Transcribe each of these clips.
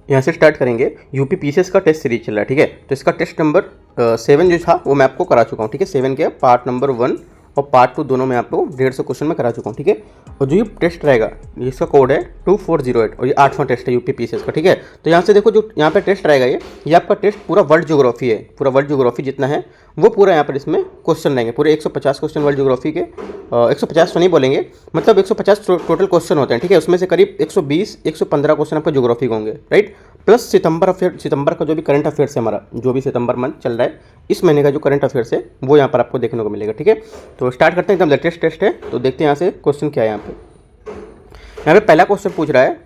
यहाँ से स्टार्ट करेंगे। यूपी पीसीएस का टेस्ट सीरीज चल रहा है, ठीक है। तो इसका टेस्ट नंबर 7 जो था वो मैं आपको करा चुका हूँ, ठीक है। 7 के पार्ट नंबर 1 और पार्ट 2 दोनों में आपको 150 क्वेश्चन में करा चुका हूँ, ठीक है। और जो ये टेस्ट रहेगा इसका कोड है 2408 और ये 8वां टेस्ट है यूपी पीसीएस का, ठीक है। तो यहाँ से देखो जो यहाँ पे टेस्ट रहेगा ये आपका टेस्ट पूरा वर्ल्ड ज्योग्राफी है, पूरा वर्ल्ड ज्योग्राफी जितना है वो पूरा यहाँ पर इसमें क्वेश्चन रहेंगे, पूरे 150 क्वेश्चन वर्ल्ड ज्योग्राफी के। 150 तो नहीं बोलेंगे, मतलब 150 टोटल क्वेश्चन होते हैं, ठीक है। उसमें से करीब 120-115 क्वेश्चन आपका ज्योग्राफी के होंगे, राइट। प्लस सितंबर का जो भी करंट अफेयर्स है हमारा, जो भी सितंबर मंथ चल रहा है इस महीने का जो करंट अफेयर्स है वो यहाँ पर आपको देखने को मिलेगा, ठीक है। तो स्टार्ट करते हैं, एकदम लेटेस्ट टेस्ट है। तो देखते हैं यहाँ से क्वेश्चन क्या है। यहाँ पे पहला क्वेश्चन पूछ रहा है,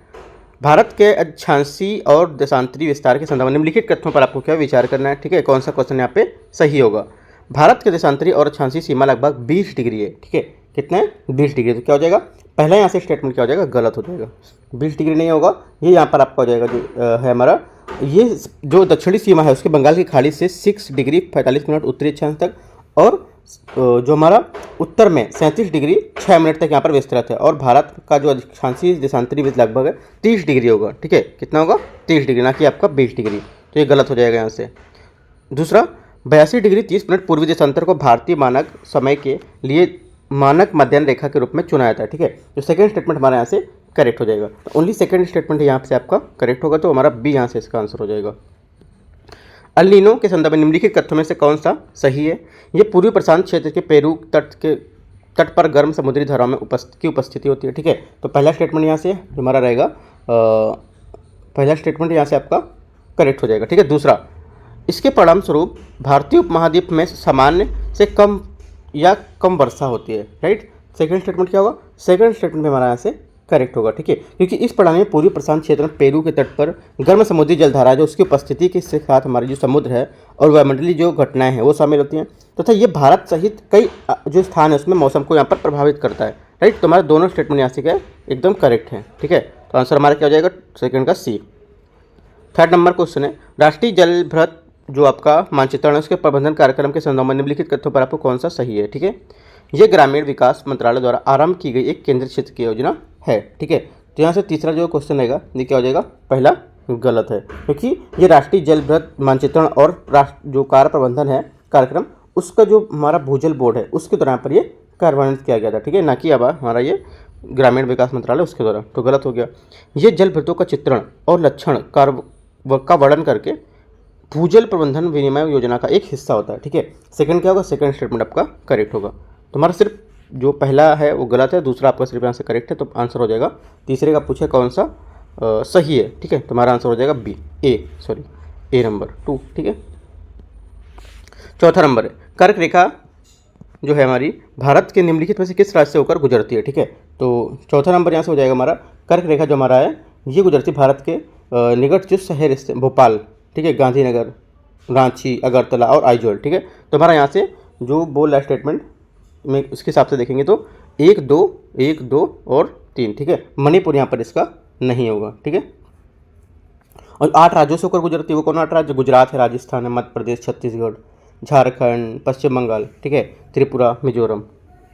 भारत के अक्षांशीय और देशांतरी विस्तार के संदर्भ में निम्नलिखित तथ्यों पर आपको क्या विचार करना है, ठीक है। कौन सा क्वेश्चन यहाँ पे सही होगा। भारत के देशांतरी और अक्षांशीय सीमा लगभग 20 डिग्री है, ठीक है। कितना है? 20 डिग्री। तो क्या हो जाएगा, पहला यहाँ से स्टेटमेंट क्या हो जाएगा, गलत हो जाएगा। 20 डिग्री नहीं होगा, ये यहाँ पर आपका हो जाएगा जो है हमारा, ये जो दक्षिणी सीमा है उसके बंगाल की खाड़ी से 6 डिग्री 45 मिनट उत्तरी अक्षांश तक, और जो हमारा उत्तर में 37 डिग्री 6 मिनट तक यहाँ पर विस्तृत है। और भारत का जो अक्षांशीय देशांतरी वृत्त लगभग है 30 डिग्री होगा, ठीक है। कितना होगा? 30 डिग्री, ना कि आपका 20 डिग्री। तो ये गलत हो जाएगा यहाँ से। दूसरा, 82 डिग्री 30 मिनट पूर्वी देशांतर को भारतीय मानक समय के लिए मानक मध्याह्न रेखा के रूप में चुना जाता है, ठीक है। तो सेकंड स्टेटमेंट हमारा यहाँ से करेक्ट हो जाएगा। तो ओनली सेकंड स्टेटमेंट यहाँ से आपका करेक्ट होगा, तो हमारा बी यहाँ से इसका आंसर हो जाएगा। अल नीनो के संदर्भ में निम्नलिखित कथनों में से कौन सा सही है। ये पूर्वी प्रशांत क्षेत्र के पेरू तट पर गर्म समुद्री धाराओं में की उपस्थिति होती है, ठीक है। तो पहला स्टेटमेंट यहाँ से जो हमारा रहेगा, पहला स्टेटमेंट यहाँ से आपका करेक्ट हो जाएगा, ठीक है। दूसरा, इसके परिणाम स्वरूप भारतीय उपमहाद्वीप में सामान्य से कम या कम वर्षा होती है, राइट। सेकंड स्टेटमेंट क्या होगा, सेकंड स्टेटमेंट में हमारा यहाँ से करेक्ट होगा, ठीक है। क्योंकि इस प्रणाली में पूर्वी प्रशांत क्षेत्र में पेरू के तट पर गर्म समुद्री जलधारा जो उसकी उपस्थिति के साथ हमारे जो समुद्र है और वायुमंडलीय जो घटनाएं हैं वो शामिल होती हैं, तथा ये भारत सहित कई जो स्थान है उसमें मौसम को यहाँ पर प्रभावित करता है, राइट। तो हमारे दोनों स्टेटमेंट यहाँ से क्या एकदम करेक्ट है, ठीक है। तो आंसर हमारा क्या हो जाएगा, सेकेंड का सी। थर्ड नंबर क्वेश्चन है, राष्ट्रीय जल भ्रत जो आपका मानचित्रण है उसके प्रबंधन कार्यक्रम के संदर्भ में निम्नलिखित तथ्यों पर आपको कौन सा सही है, ठीक है। ये ग्रामीण विकास मंत्रालय द्वारा आरंभ की गई एक केंद्रीय क्षेत्र की योजना है, ठीक है। तो यहाँ से तीसरा जो क्वेश्चन रहेगा ये क्या हो जाएगा, पहला गलत है, क्योंकि ये राष्ट्रीय जल भ्रत मानचित्रण और राष्ट्र जो कार्य प्रबंधन है कार्यक्रम उसका जो हमारा भूजल बोर्ड है उसके द्वारा पर ये कार्यान्वित किया गया था, ठीक है, ना कि अब हमारा ये ग्रामीण विकास मंत्रालय उसके द्वारा। तो गलत हो गया। ये जल भ्रतों का चित्रण और लक्षण का वर्णन करके भूजल प्रबंधन विनिमय योजना का एक हिस्सा होता है, ठीक है। सेकंड क्या होगा, सेकंड स्टेटमेंट आपका करेक्ट होगा। तो हमारा सिर्फ जो पहला है वो गलत है, दूसरा आपका सिर्फ यहाँ से करेक्ट है, तो आंसर हो जाएगा। तीसरे का पूछे कौन सा सही है, ठीक है। तो हमारा आंसर हो जाएगा बी, ए नंबर 2, ठीक है। चौथा नंबर है, कर्क रेखा जो है हमारी भारत के निम्नलिखित में से किस राज्य से होकर गुजरती है, ठीक है। तो चौथा नंबर यहाँ से हो जाएगा हमारा, कर्क रेखा जो हमारा है ये गुजरती भारत के निकट जो शहर स्थित भोपाल, ठीक है, गांधीनगर, रांची, अगरतला और आइजोल, ठीक है। तो हमारा यहाँ से जो बोल रहा है स्टेटमेंट में उसके हिसाब से देखेंगे तो 1, 2 और 3, ठीक है। मणिपुर यहाँ पर इसका नहीं होगा, ठीक है। और 8 राज्यों से होकर गुजरती है, वो कौन 8 राज्य, गुजरात है, राजस्थान है, मध्य प्रदेश, छत्तीसगढ़, झारखंड, पश्चिम बंगाल, ठीक है, त्रिपुरा, मिजोरम,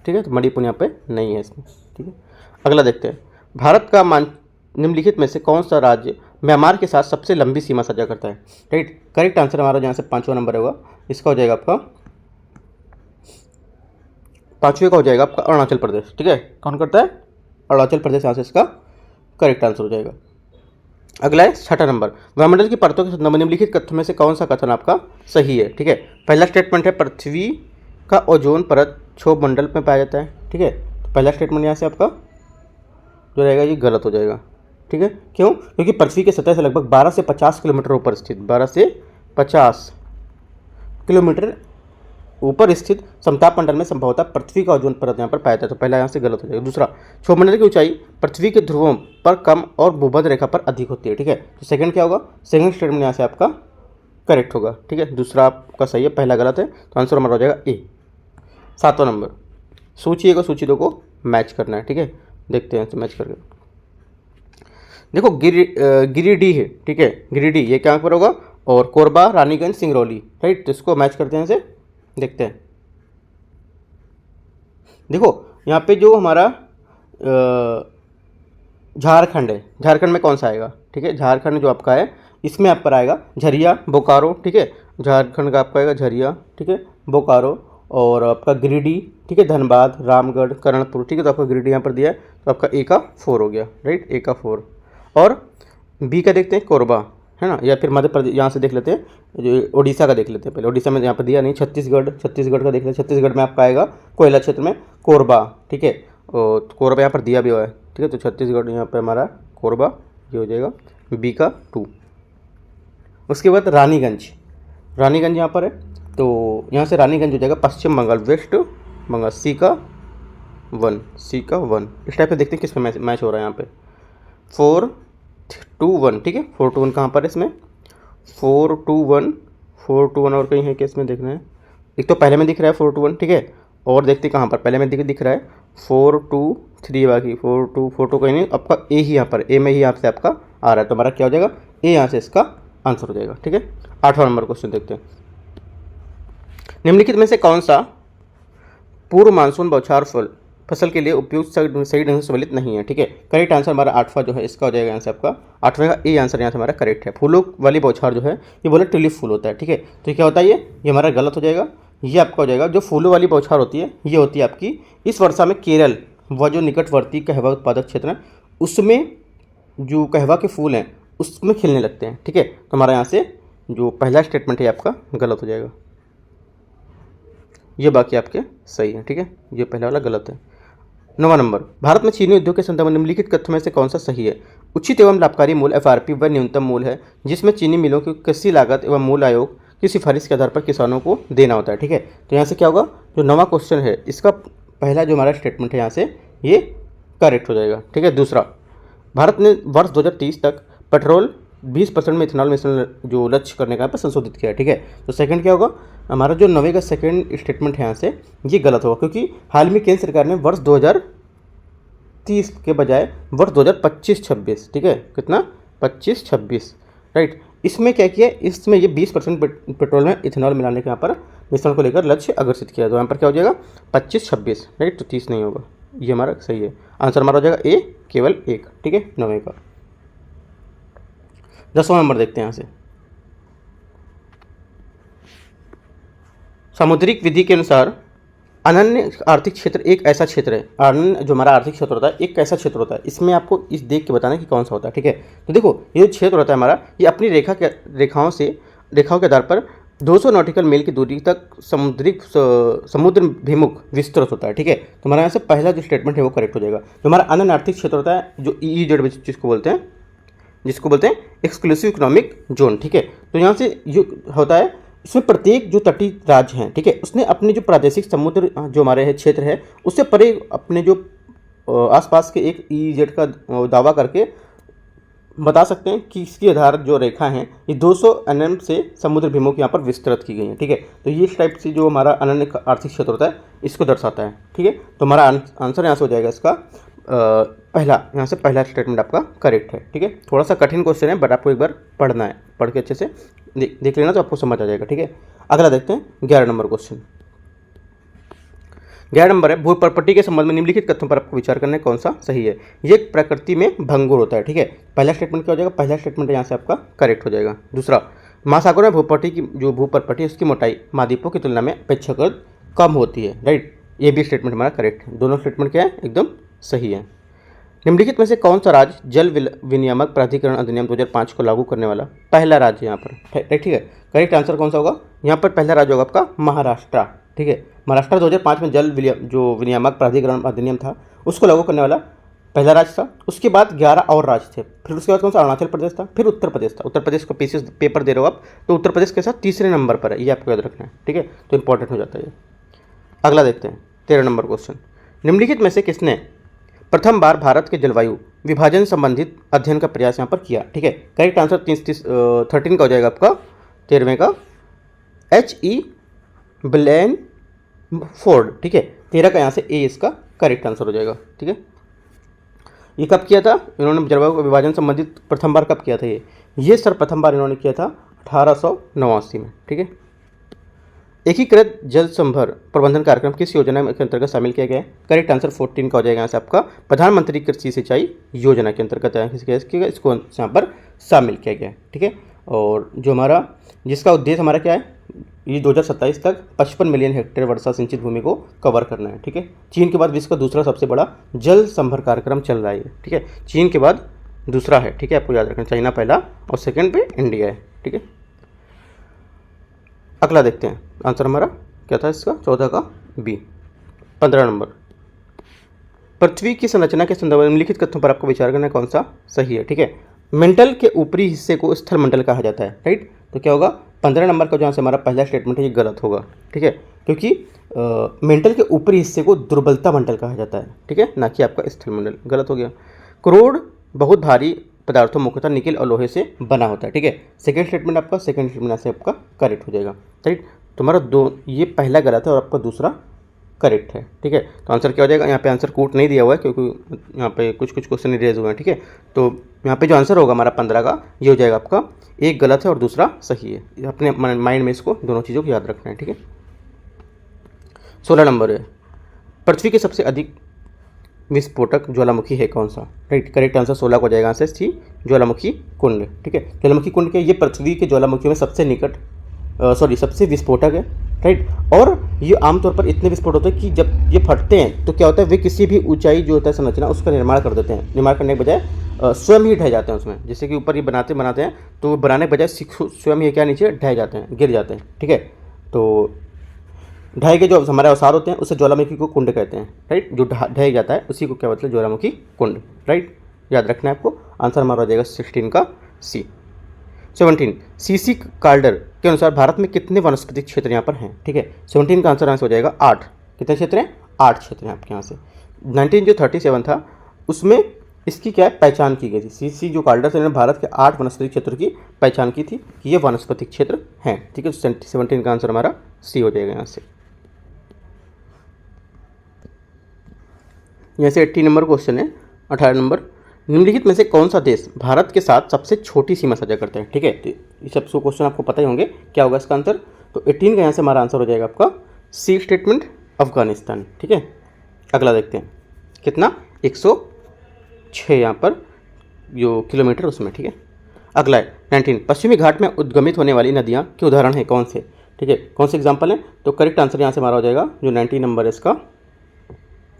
ठीक है। तो मणिपुर यहाँ पे नहीं है इसमें, ठीक है। अगला देखते हैं, भारत का निम्नलिखित में से कौन सा राज्य म्यांमार के साथ सबसे लंबी सीमा साझा करता है, राइट। करेक्ट आंसर हमारा यहाँ से 5वां नंबर होगा, इसका हो जाएगा आपका 5वें का हो जाएगा आपका अरुणाचल प्रदेश, ठीक है। कौन करता है, अरुणाचल प्रदेश, यहाँ से इसका करेक्ट आंसर हो जाएगा। अगला है 6ठा नंबर, वायुमंडल की परतों के संदर्भ में निम्नलिखित कथनों में से कौन सा कथन आपका सही है, ठीक है। पहला स्टेटमेंट है, पृथ्वी का ओजोन परत क्षोभ मंडल में पाया जाता है, ठीक है। तो पहला स्टेटमेंट यहाँ से आपका जो रहेगा ये गलत हो जाएगा, ठीक है। क्यों? क्योंकि पृथ्वी के सतह से लगभग 12 से 50 किलोमीटर ऊपर स्थित 12 से 50 किलोमीटर ऊपर स्थित समताप मंडल में संभवतः पृथ्वी का ओजोन परत यहाँ पर पाया जाता है। तो पहला यहाँ से गलत हो जाएगा। दूसरा, क्षोभमंडल की ऊंचाई पृथ्वी के ध्रुवों पर कम और भूमध्य रेखा पर अधिक होती है, ठीक है। तो सेकंड क्या होगा, सेकंड स्टेटमेंट यहाँ से आपका करेक्ट होगा, ठीक है। दूसरा आपका सही है, पहला गलत है, तो आंसर हमारा हो जाएगा ए। 7वां नंबर, सूची 1 और सूची 2 को मैच करना है, ठीक है। देखते हैं मैच करके। देखो गिरिडीह है, ठीक है, गिरिडीह ये क्या पर होगा, और कोरबा, रानीगंज, सिंगरौली, राइट। तो इसको मैच करते हैं, इसे देखते हैं। देखो यहाँ पे जो हमारा झारखंड है, झारखंड में कौन सा आएगा, ठीक है, झारखंड जो आपका है इसमें आप पर आएगा झरिया, बोकारो, ठीक है, झारखंड का आपका आएगा झरिया, ठीक है, बोकारो, और आपका गिरिडीह, ठीक है, धनबाद, रामगढ़, कर्णपुर, ठीक है, तो आपका गिरिडीह यहाँ पर दिया है, तो आपका ए का 4 हो गया, राइट, ए का 4। और बी का देखते हैं कोरबा, है ना, या फिर मध्य प्रदेश, यहाँ से देख लेते हैं, जो उड़ीसा का देख लेते हैं पहले, उड़ीसा में यहाँ पर दिया नहीं, छत्तीसगढ़, छत्तीसगढ़ का देख लेते हैं, छत्तीसगढ़ में आपका आएगा कोयला क्षेत्र में कोरबा, ठीक है, और कोरबा यहाँ पर दिया भी हुआ है, ठीक है, तो छत्तीसगढ़ यहाँ पर हमारा कोरबा, ये हो जाएगा बी का 2। उसके बाद रानीगंज, रानीगंज यहाँ पर है, तो यहाँ से रानीगंज हो जाएगा पश्चिम बंगाल, वेस्ट बंगाल, सी का 1, सी का 1। इस टाइप से देखते हैं किस में मैच हो रहा है यहाँ पे, 4-2-1, ठीक है, 4-2-1 कहाँ पर है इसमें, 4-2-1, 4-2-1 और कहीं है कि इसमें देखना है, एक तो पहले में दिख रहा है 4-2-1, ठीक है, और देखते कहाँ पर, पहले में दिख रहा है 4-2-3, बाकी 4-2 कहीं नहीं, आपका ए ही यहाँ पर, ए में ही यहाँ से आपका आ रहा है, तो हमारा क्या हो जाएगा, ए यहाँ से इसका आंसर हो जाएगा, ठीक है। 8वां नंबर क्वेश्चन देखते हैं, निम्नलिखित में से कौन सा पूर्व मानसून बौछार फसल के लिए उपयुक्त सही ढंग से सम्मिलित नहीं है, ठीक है। करेक्ट आंसर हमारा 8वां जो है इसका हो जाएगा आंसर आपका 8वें का ए आंसर यहाँ से हमारा करेक्ट है। फूलों वाली बौछार जो है ये बोले ट्यूलिप फूल होता है, ठीक है, तो ये क्या होता है, ये हमारा गलत हो जाएगा, ये आपका हो जाएगा। जो फूलों वाली बौछार होती है ये होती है आपकी इस वर्षा में केरल व जो निकटवर्ती कहवा उत्पादक क्षेत्र है उसमें जो कहवा के फूल हैं उसमें खिलने लगते हैं, ठीक है, तो हमारा यहाँ से जो पहला स्टेटमेंट है आपका गलत हो जाएगा, ये बाकी आपके सही है, ठीक है, ये पहला वाला गलत है। 9वां नंबर, भारत में चीनी उद्योग के संदर्भ में निम्नलिखित कथ्यों में से कौन सा सही है। उचित एवं लाभकारी मूल्य एफआरपी वह न्यूनतम मूल्य है जिसमें चीनी मिलों की कृषि लागत एवं मूल्य आयोग की सिफारिश के आधार पर किसानों को देना होता है, ठीक है, तो यहाँ से क्या होगा, जो 9वां क्वेश्चन है इसका पहला जो हमारा स्टेटमेंट है यहाँ से ये करेक्ट हो जाएगा, ठीक है। दूसरा, भारत ने वर्ष 2030 तक पेट्रोल 20% में इथेनॉल मिश्रण जो लक्ष्य करने का यहाँ पर संशोधित किया है, ठीक है, तो सेकंड क्या होगा, हमारा जो 9वें का सेकंड स्टेटमेंट है यहाँ से ये गलत होगा, क्योंकि हाल में केंद्र सरकार ने वर्ष 2030 के बजाय वर्ष 2025-26, ठीक है, कितना 25-26, राइट, इसमें क्या किया, इसमें ये 20% पेट्रोल में इथेनॉल मिलाने के यहाँ पर मिश्रण को लेकर लक्ष्य अग्रसित किया, तो यहाँ पर क्या हो जाएगा 25-26, राइट, तो 30 नहीं होगा, ये हमारा सही है, आंसर हमारा हो जाएगा ए केवल 1, ठीक है, 9वें का। 10वां नंबर देखते हैं यहाँ से, सामुद्रिक विधि के अनुसार अनन्य आर्थिक क्षेत्र एक ऐसा क्षेत्र है, अनन्य जो हमारा आर्थिक क्षेत्र होता है एक ऐसा क्षेत्र होता है, इसमें आपको इस देख के बताना है कि कौन सा होता है, ठीक है, तो देखो ये जो क्षेत्र होता है हमारा ये अपनी रेखाओं के आधार पर 200 नॉटिकल मील की दूरी तक समुद्र भिमुख विस्तृत होता है, ठीक है, तो हमारा यहाँ से पहला जो स्टेटमेंट है वो करेक्ट हो जाएगा। जो हमारा अनन्य आर्थिक क्षेत्र होता है जो EEZ जिसको बोलते हैं एक्सक्लूसिव इकोनॉमिक जोन, ठीक है, तो यहाँ से ये होता है इसमें प्रत्येक जो तटीय राज्य हैं, ठीक है, उसने अपने जो प्रादेशिक समुद्र जो हमारे है क्षेत्र है उससे परे अपने जो आसपास के एक EEZ का दावा करके बता सकते हैं कि इसकी आधार जो रेखा है ये 200 NM से समुद्र भिमुख यहाँ पर विस्तृत की गई है, ठीक है, तो ये इस टाइप से जो हमारा अनन्य आर्थिक क्षेत्र होता है इसको दर्शाता है, ठीक है, तो हमारा आंसर यहाँ से हो जाएगा इसका पहला, यहाँ से पहला स्टेटमेंट आपका करेक्ट है, ठीक है, थोड़ा सा कठिन क्वेश्चन है बट आपको एक बार पढ़ना है, पढ़ के अच्छे से देख लेना तो आपको समझ आ जाएगा, ठीक है। अगला देखते हैं 11 नंबर क्वेश्चन। 11 नंबर है, भू प्रॉपर्टी के संबंध में निम्नलिखित कथनों पर आपको विचार करना है कौन सा सही है। ये प्रकृति में भंगुर होता है, ठीक है, पहला स्टेटमेंट क्या हो जाएगा, पहला स्टेटमेंट यहाँ से आपका करेक्ट हो जाएगा। दूसरा, महासागर में भूप्रॉपर्टी की जो भूप्रॉपर्टी है उसकी मोटाई महाद्वीपों की तुलना में अपेक्षाकृत कम होती है, राइट, ये भी स्टेटमेंट हमारा करेक्ट है, दोनों स्टेटमेंट क्या है एकदम सही है। निम्नलिखित में से कौन सा राज्य जल विनियामक प्राधिकरण अधिनियम 2005 को लागू करने वाला पहला राज्य यहाँ पर, ठीक है, करेक्ट आंसर कौन सा होगा, यहाँ पर पहला राज्य होगा आपका महाराष्ट्र, ठीक है, महाराष्ट्र 2005 में जो विनियामक प्राधिकरण अधिनियम था उसको लागू करने वाला पहला राज्य था। उसके बाद 11 और राज्य थे, फिर उसके बाद कौन सा अरुणाचल प्रदेश था, फिर उत्तर प्रदेश था। उत्तर प्रदेश को पेपर दे रहे हो आप तो उत्तर प्रदेश के साथ तीसरे नंबर पर है, ये आपको याद रखना है, ठीक है, तो इंपॉर्टेंट हो जाता है ये। अगला देखते हैं 13 नंबर क्वेश्चन, निम्नलिखित में से किसने प्रथम बार भारत के जलवायु विभाजन संबंधित अध्ययन का प्रयास यहाँ पर किया, ठीक है, करेक्ट आंसर 13 का हो जाएगा आपका 13वें का H.E. ब्लैनफोर्ड, ठीक है, 13 का यहाँ से ए इसका करेक्ट आंसर हो जाएगा, ठीक है। ये कब किया था इन्होंने जलवायु विभाजन संबंधित प्रथम बार कब किया था, ये सर प्रथम बार इन्होंने किया था 1889 में, ठीक है। एकीकृत जल संभर प्रबंधन कार्यक्रम किस योजना के अंतर्गत शामिल किया गया है? करेक्ट आंसर 14 का हो जाएगा यहाँ से आपका प्रधानमंत्री कृषि सिंचाई योजना के अंतर्गत इसको यहाँ पर शामिल किया गया है। ठीक है, और जो हमारा जिसका उद्देश्य हमारा क्या है, ये 2027 तक 55 मिलियन हेक्टेयर वर्षा सिंचित भूमि को कवर करना है। ठीक है, चीन के बाद विश्व का दूसरा सबसे बड़ा जल संभर कार्यक्रम चल रहा है। ठीक है, चीन के बाद दूसरा है। ठीक है, आपको याद रखना, चाइना पहला और सेकंड पे इंडिया है। ठीक है, अगला देखते हैं। आंसर हमारा क्या था इसका? 14 का बी। 15 नंबर, पृथ्वी की संरचना के संदर्भ में निम्नलिखित कथनों पर आपको विचार करना कौन सा सही है? ठीक है, मेंटल के ऊपरी हिस्से को स्थल मंडल कहा जाता है। राइट, तो क्या होगा? 15 नंबर का जो से हमारा पहला स्टेटमेंट है ये गलत होगा। ठीक है, क्योंकि मेंटल के ऊपरी हिस्से को दुर्बलता मंडल कहा जाता है। ठीक है, ना कि आपका स्थल मंडल। गलत हो गया। करोड़ बहुत भारी पदार्थों मुख्यतः निकेल और लोहे से बना होता है। ठीक है, सेकंड स्टेटमेंट आपका, सेकंड स्टेटमेंट से आपका करेक्ट हो जाएगा। राइट, तुम्हारा ये पहला गलत है और आपका दूसरा करेक्ट है। ठीक है, तो आंसर क्या हो जाएगा? यहाँ पे आंसर कूट नहीं दिया हुआ है क्योंकि यहाँ पे कुछ क्वेश्चन रेज हुए हैं। ठीक है, तो यहाँ पे जो आंसर होगा हमारा 15 का ये हो जाएगा आपका, एक गलत है और दूसरा सही है। अपने माइंड में इसको दोनों चीज़ों को याद रखना है। ठीक है, 16 नंबर है, पृथ्वी के सबसे अधिक विस्फोटक ज्वालामुखी है कौन सा? राइट, करेक्ट आंसर 16 को जाएगा आंसर सी, ज्वालामुखी कुंड। ठीक है, ज्वालामुखी कुंड के ये पृथ्वी के ज्वालामुखियों में सबसे निकट सबसे विस्फोटक है। राइट, और ये आमतौर पर इतने विस्फोट होते हैं कि जब ये फटते हैं तो क्या होता है, वे किसी भी ऊंचाई जो होता है संरचना उसका निर्माण कर देते हैं। निर्माण करने के बजाय स्वयं ही ढह जाते हैं उसमें। जैसे कि ऊपर ये बनाते हैं तो बनाने के बजाय स्वयं ही क्या नीचे ढह जाते हैं, गिर जाते हैं। ठीक है, तो ढह के जो हमारे अवसार होते हैं उसे ज्वालामुखी को कुंड कहते हैं। राइट, जो ढह जाता है उसी को क्या बोलते हैं? ज्वालामुखी कुंड। राइट, याद रखना है आपको। आंसर हमारा हो जाएगा 16 का सी। 17, सीसी कार्डर के अनुसार भारत में कितने वनस्पतिक क्षेत्र यहाँ पर हैं? ठीक है, 17 का आंसर हो जाएगा 8। कितने क्षेत्र हैं? 8 क्षेत्र हैं आपके यहाँ से। 19 जो 37 था उसमें इसकी क्या है पहचान की गई थी। सीसी जो कार्डर से भारत के 8 वनस्पतिक क्षेत्रों की पहचान की थी कि ये वनस्पतिक क्षेत्र हैं। ठीक है, 17 का आंसर हमारा सी हो जाएगा यहाँ से। यहाँ से 80 नंबर क्वेश्चन है। 18 नंबर, निम्नलिखित में से कौन सा देश भारत के साथ सबसे छोटी सीमा साझा करता है? ठीक है, तो ये सब क्वेश्चन आपको पता ही होंगे क्या होगा इसका आंसर। तो 18 का यहाँ से हमारा आंसर हो जाएगा आपका सी स्टेटमेंट, अफगानिस्तान। ठीक है, अगला देखते हैं। कितना? 106 यहाँ पर जो किलोमीटर उसमें। ठीक है, अगला है 19, पश्चिमी घाट में उद्गमित होने वाली नदियाँ के उदाहरण हैं कौन से? ठीक है, कौन से एग्जाम्पल हैं? तो करेक्ट आंसर यहाँ से हमारा हो जाएगा जो 19 नंबर है इसका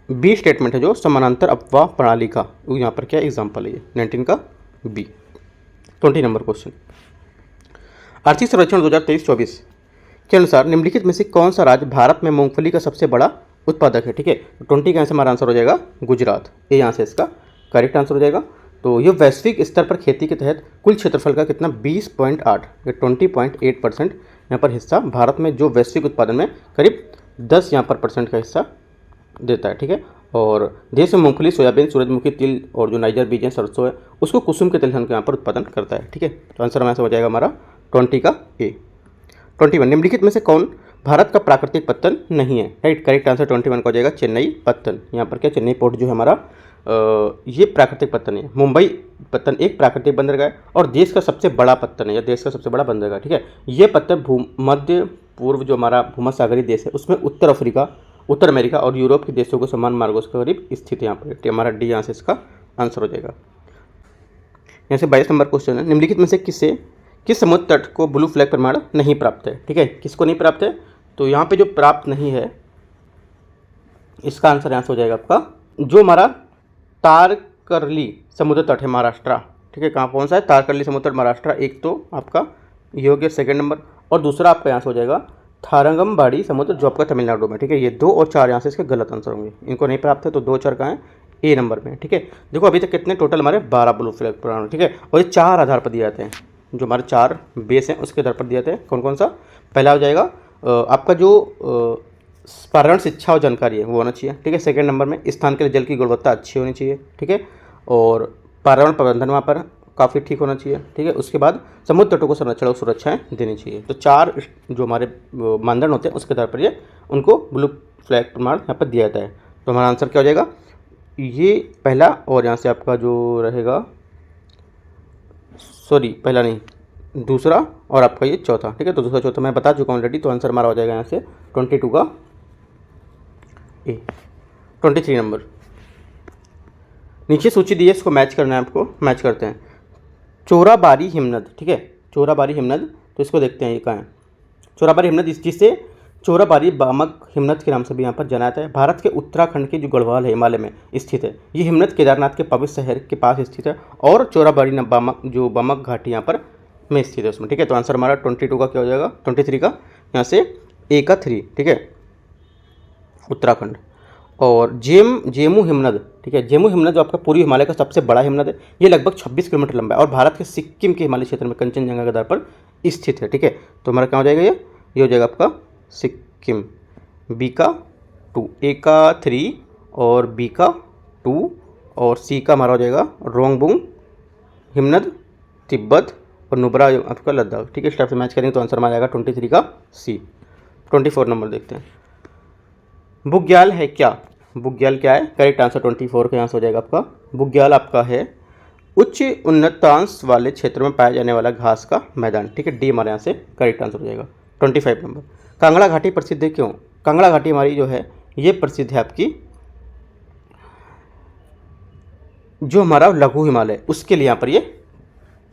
बी स्टेटमेंट है, जो समानांतर अपवाह प्रणाली का यहाँ पर क्या एग्जाम्पल है ये 19 का बी। 20 नंबर क्वेश्चन, आर्थिक सर्वेक्षण 2023-24 के अनुसार निम्नलिखित में से कौन सा राज्य भारत में मूंगफली का सबसे बड़ा उत्पादक है? ठीक है, 20 का यहाँ से हमारा आंसर हो जाएगा गुजरात। ये यहाँ से इसका करेक्ट आंसर हो जाएगा। तो ये वैश्विक स्तर पर खेती के तहत कुल क्षेत्रफल का कितना 20.8 या 20.8% यहाँ पर हिस्सा भारत में जो वैश्विक उत्पादन में करीब 10 यहाँ पर परसेंट का हिस्सा देता है। ठीक है, और देश में मूंगफली, सोयाबीन, सूरजमुखी तिल और जो नाइजर बीज है, सरसों है, उसको कुसुम के तिलहन के यहाँ पर उत्पादन करता है। ठीक है, तो आंसर हमारे से हो जाएगा हमारा 20 का ए। 21, निम्नलिखित में से कौन भारत का प्राकृतिक पत्तन नहीं है? राइट, करेक्ट आंसर 21 का हो जाएगा चेन्नई पत्तन। यहाँ पर क्या चेन्नई पोर्ट जो है हमारा ये प्राकृतिक पत्तन है। मुंबई पत्तन एक प्राकृतिक बंदरगाह है और देश का सबसे बड़ा पत्तन है, या देश का सबसे बड़ा बंदरगाह। ठीक है, ये पत्तन मध्य पूर्व जो हमारा भूमध्यसागरीय देश है उसमें उत्तर अफ्रीका, उत्तर अमेरिका और यूरोप के देशों को समान मार्गों के करीब स्थित है। यहाँ पर हमारा डी यहाँ से इसका आंसर हो जाएगा। यहाँ से 22 नंबर क्वेश्चन है, निम्नलिखित में से किस समुद्र तट को ब्लू फ्लैग प्रमाण नहीं प्राप्त है? ठीक है, किसको नहीं प्राप्त है? तो यहाँ पे जो प्राप्त नहीं है इसका आंसर यहाँ से हो जाएगा आपका जो हमारा तारकर्ली समुद्र तट है महाराष्ट्र। ठीक है, कहाँ कौन सा है? तारकर्ली समुद्र तट महाराष्ट्र। एक तो आपका ये हो गया सेकंड नंबर, और दूसरा आपका यहाँ से हो जाएगा थारंगमबाड़ी समुद्र जो आपका तमिलनाडु में। ठीक है, ये 2 और 4 यहाँ से इसके गलत आंसर होंगे, इनको नहीं प्राप्त है। तो 2 और 4 कहाँ है? ए नंबर में। ठीक है, देखो अभी तक कितने टोटल हमारे 12 ब्लू फ्लैग प्रमाण। ठीक है, और ये 4 आधार पर दिए जाते हैं, जो हमारे 4 बेस हैं उसके आधार पर दिए जाते हैं। कौन कौन सा? पहला हो जाएगा आपका जो पर्यावरण शिक्षा और जानकारी है वो होना चाहिए। ठीक है, सेकंड नंबर में स्थान के लिए जल की गुणवत्ता अच्छी होनी चाहिए। ठीक है, और पर्यावरण प्रबंधन वहाँ पर काफ़ी ठीक होना चाहिए। ठीक है, उसके बाद समुद्र तटों को संरक्षण और सुरक्षाएं देनी चाहिए। तो 4 जो हमारे मानदंड होते हैं उसके आधार पर ये उनको ब्लू फ्लैग प्रमाण यहाँ पर दिया जाता है। तो हमारा आंसर क्या हो जाएगा? ये पहला, और यहाँ से आपका जो रहेगा पहला नहीं, दूसरा और आपका ये चौथा, ठीक है। तो दूसरा चौथा मैं बता चुका हूँ ऑलरेडी, तो आंसर हमारा हो जाएगा यहाँ से 22 का ए। 23 नंबर, नीचे सूची दी है, इसको मैच करना है आपको, मैच करते हैं। चोराबारी हिमनद, ठीक है, चोराबारी हिमनद, तो इसको देखते हैं ये कहाँ है। चोराबारी हिमनद जिससे चोराबारी बामक हिमनद के नाम से भी यहाँ पर जाना जाता है। भारत के उत्तराखंड के जो गढ़वाल है हिमालय में स्थित है। ये हिमनद केदारनाथ के पवित्र शहर के पास स्थित है और चोराबारी बामक जो बामक घाटी यहाँ पर में स्थित है उसमें, ठीक है। तो आंसर हमारा 22 का क्या हो जाएगा, 23 का यहाँ से ए का 3, ठीक है, उत्तराखंड। और जेमू हिमनद, ठीक है, जेमू हिमनद जो आपका पूर्वी हिमालय का सबसे बड़ा हिमनद है। ये लगभग 26 किलोमीटर लंबा है और भारत के सिक्किम के हिमालय क्षेत्र में कंचनजंगा के आधार पर स्थित है, ठीक है। तो हमारा क्या हो जाएगा, ये हो जाएगा आपका सिक्किम, बी का 2, ए का 3 और बी का 2 और सी का हमारा हो जाएगा रोंगबुंग हिमनद, तिब्बत और नुब्रा आपका लद्दाख, ठीक है। इस टाइप से मैच करेंगे तो आंसर हमारा आएगा 23 का सी। 24 नंबर देखते हैं, बुग्याल है क्या, बुग्याल क्या है, करेक्ट आंसर 24 का यहाँ से हो जाएगा आपका बुग्याल आपका है उच्च उन्नतांश वाले क्षेत्र में पाया जाने वाला घास का मैदान, ठीक है, डी हमारे यहाँ से करेक्ट आंसर हो जाएगा। 25 नंबर, कांगड़ा घाटी प्रसिद्ध है क्यों, कांगड़ा घाटी हमारी जो है ये प्रसिद्ध है आपकी जो हमारा लघु हिमालय उसके लिए यहाँ पर ये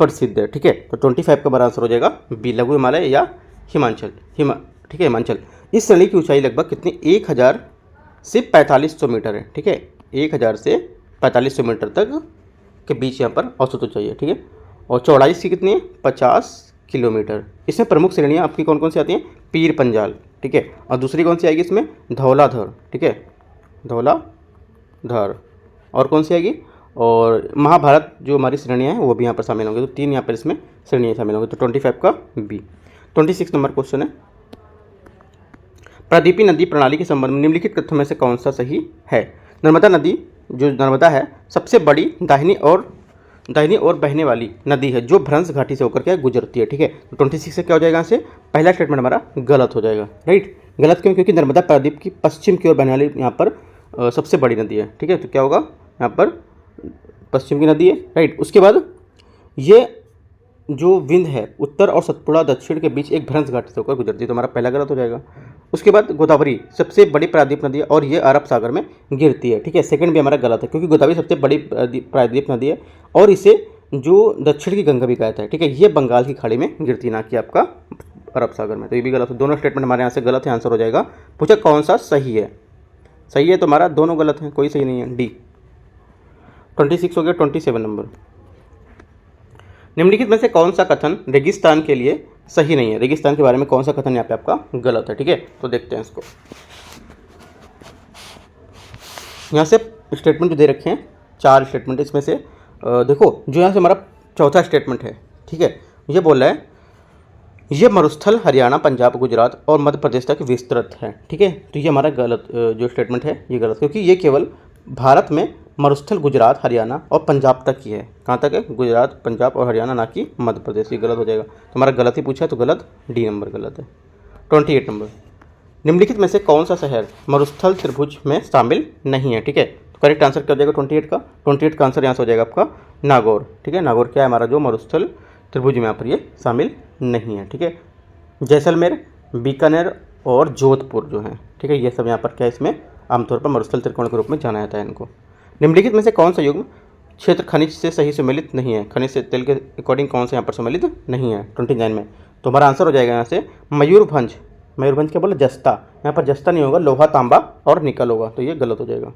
प्रसिद्ध है, ठीक है। तो 25 का हमारा आंसर हो जाएगा बी, लघु हिमालय या हिमाचल, ठीक है, हिमाचल। इस श्रेणी की ऊंचाई लगभग कितनी 1000 से 4500 मीटर है, ठीक है, 1000 से 4500 मीटर तक के बीच यहाँ पर औसत ऊंचाई है, ठीक है। और चौड़ाई इसकी कितनी है 50 किलोमीटर। इसमें प्रमुख श्रेणियाँ आपकी कौन कौन सी आती हैं, पीर पंजाल, ठीक है, और दूसरी कौन सी आएगी इसमें धौलाधर, ठीक है, धौलाधर, और कौन सी आएगी, और महाभारत जो हमारी श्रेणियाँ हैं वो भी यहाँ पर शामिल होंगे। तो 3 यहाँ पर इसमें श्रेणियाँ शामिल होंगी। तो 25 का बी। 26 नंबर क्वेश्चन है, प्रादीपी नदी प्रणाली के संबंध में निम्नलिखित कथनों में से कौन सा सही है। नर्मदा नदी जो नर्मदा है सबसे बड़ी दाहिनी ओर बहने वाली नदी है जो भ्रंश घाटी से होकर के गुजरती है, ठीक है। तो 26 से क्या हो जाएगा, यहाँ से पहला स्टेटमेंट हमारा गलत हो जाएगा, राइट। गलत क्यों, क्योंकि नर्मदा प्रायद्वीप की पश्चिम की ओर बहने वाली यहाँ पर सबसे बड़ी नदी है, ठीक है। तो क्या होगा, यहाँ पर पश्चिम की नदी है, राइट। उसके बाद ये जो विंध्य है उत्तर और सतपुड़ा दक्षिण के बीच एक भ्रंश घाटी से होकर गुजरती है, तो हमारा पहला गलत हो जाएगा। उसके बाद गोदावरी सबसे बड़ी प्रायद्वीप नदी है और ये अरब सागर में गिरती है, ठीक है, सेकंड भी हमारा गलत है क्योंकि गोदावरी सबसे बड़ी प्रायद्वीप नदी है और इसे जो दक्षिण की गंगा भी कहता है, ठीक है, ये बंगाल की खाड़ी में गिरती, ना कि आपका अरब सागर में। तो ये भी गलत है, दोनों स्टेटमेंट हमारे यहाँ से गलत है। आंसर हो जाएगा, पूछा कौन सा सही है, सही है तो हमारा दोनों गलत है, कोई सही नहीं है, डी। 26 हो गया। 27 नंबर, निम्नलिखित में से कौन सा कथन रेगिस्तान के लिए सही नहीं है, रेगिस्तान के बारे में कौन सा कथन यहाँ पे आपका गलत है, ठीक है। तो देखते हैं इसको, यहाँ से स्टेटमेंट जो दे रखे हैं 4 स्टेटमेंट, इसमें से देखो जो यहाँ से हमारा चौथा स्टेटमेंट है, ठीक है, ये बोल रहा है ये मरुस्थल हरियाणा पंजाब गुजरात और मध्य प्रदेश तक विस्तृत है, ठीक है। तो ये हमारा गलत जो स्टेटमेंट है ये गलत, क्योंकि ये केवल भारत में मरुस्थल गुजरात हरियाणा और पंजाब तक ही है। कहाँ तक है, गुजरात पंजाब और हरियाणा, ना कि मध्य प्रदेश। ये गलत हो जाएगा, तो हमारा गलत ही पूछा है, तो गलत, डी नंबर गलत है। 28 नंबर, निम्नलिखित में से कौन सा शहर मरुस्थल त्रिभुज में शामिल नहीं है, ठीक है। तो करेक्ट आंसर क्या हो जाएगा 28 का, 28 का आंसर यहाँ से हो जाएगा आपका नागौर, ठीक है। नागौर क्या है हमारा जो मरुस्थल त्रिभुज में यहाँ पर ये शामिल नहीं है, ठीक है। जैसलमेर, बीकानेर और जोधपुर जो है, ठीक है, ये सब यहाँ पर क्या है, इसमें आमतौर पर मरुस्थल त्रिकोण के रूप में जाना जाता है इनको। निम्नलिखित में से कौन सा युग्म क्षेत्र खनिज से सही सम्मिलित नहीं है, खनिज से तेल के अकॉर्डिंग कौन सा यहाँ पर सम्मिलित नहीं है 29 में। तो हमारा आंसर हो जाएगा यहाँ से मयूरभंज, मयूरभंज क्या बोला, जस्ता, यहाँ पर जस्ता नहीं होगा, लोहा तांबा और निकल होगा, तो ये गलत हो जाएगा।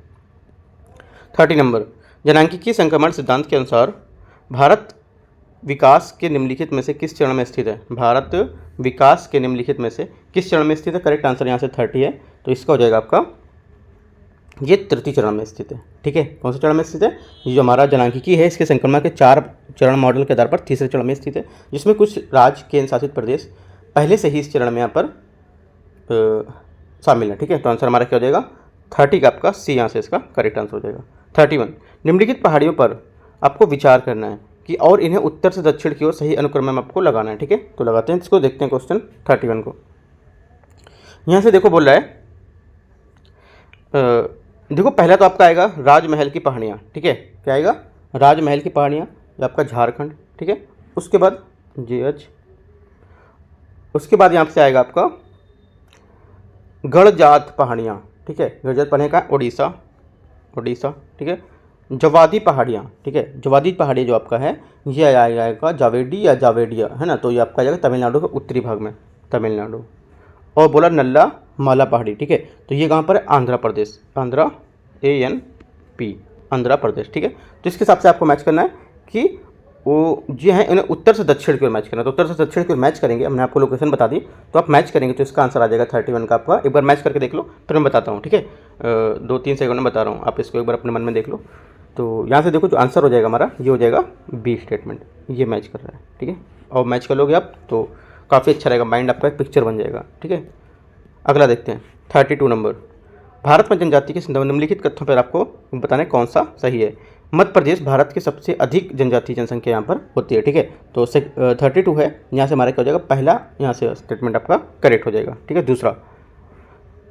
30 नंबर, जनांकीय संक्रमण सिद्धांत के अनुसार भारत विकास के निम्नलिखित में से किस चरण में स्थित है, भारत विकास के निम्नलिखित में से किस चरण में स्थित है। करेक्ट आंसर यहाँ से 30 है, तो इसका हो जाएगा आपका ये तृतीय चरण में स्थित है, ठीक है। कौन से चरण में स्थित है, ये जो हमारा जनांकीय है इसके संक्रमण के 4 चरण मॉडल के आधार पर तीसरे चरण में स्थित है, जिसमें कुछ राज्य केंद्र शासित प्रदेश पहले से ही इस चरण में यहाँ पर शामिल है, ठीक है। तो आंसर हमारा क्या हो जाएगा 30 का आपका सी, यहाँ से इसका करेक्ट आंसर हो जाएगा। 31, निम्नलिखित पहाड़ियों पर आपको विचार करना है कि और इन्हें उत्तर से दक्षिण की ओर सही अनुक्रम में आपको लगाना है, ठीक है। तो लगाते हैं इसको, देखते हैं क्वेश्चन 31 को। यहाँ से देखो बोल रहा है देखो पहला तो आपका आएगा राजमहल की पहाड़ियाँ, ठीक है, क्या आएगा राजमहल की पहाड़ियाँ, ये आपका झारखंड, ठीक है। उसके बाद उसके बाद यहाँ से आएगा आपका गढ़जात पहाड़ियाँ, ठीक है, गढ़जात पहाड़ियाँ का उड़ीसा, उड़ीसा, ठीक है। जवादी पहाड़ियाँ, ठीक है, जवादी पहाड़ियाँ जो आपका है ये आएगा जावेडी या जावेडिया, है ना, तो ये आपका जाएगा तमिलनाडु के उत्तरी भाग में, तमिलनाडु। और बोला नल्ला माला पहाड़ी, ठीक है, तो ये कहाँ पर है, आंध्र प्रदेश, आंध्रा ANP, आंध्र प्रदेश, ठीक है। तो इसके हिसाब से आपको मैच करना है कि वो जो है उन्हें उत्तर से दक्षिण की ओर मैच करना है, तो उत्तर से दक्षिण की ओर मैच करेंगे, हमने आपको लोकेशन बता दी, तो आप मैच करेंगे तो इसका आंसर आ जाएगा 31 का आपका। एक बार मैच करके देख लो, फिर मैं बताता हूँ, ठीक है, 2-3 सेकंड में बता रहा हूँ, आप इसको एक बार अपने मन में देख लो। तो यहाँ से देखो जो आंसर हो जाएगा हमारा ये हो जाएगा B स्टेटमेंट, ये मैच कर रहा है, ठीक है। और मैच कर लोगे आप तो काफ़ी अच्छा रहेगा, माइंड आपका एक पिक्चर बन जाएगा, ठीक है। अगला देखते हैं 32 नंबर। भारत में जनजाति के निम्नलिखित कथनों पर आपको बताना है कौन सा सही है। मध्य प्रदेश भारत की सबसे अधिक जनजातीय जनसंख्या यहाँ पर होती है, ठीक है, तो 32 है, यहाँ से हमारा क्या हो जाएगा, पहला यहाँ से स्टेटमेंट आपका करेक्ट हो जाएगा, ठीक है। दूसरा,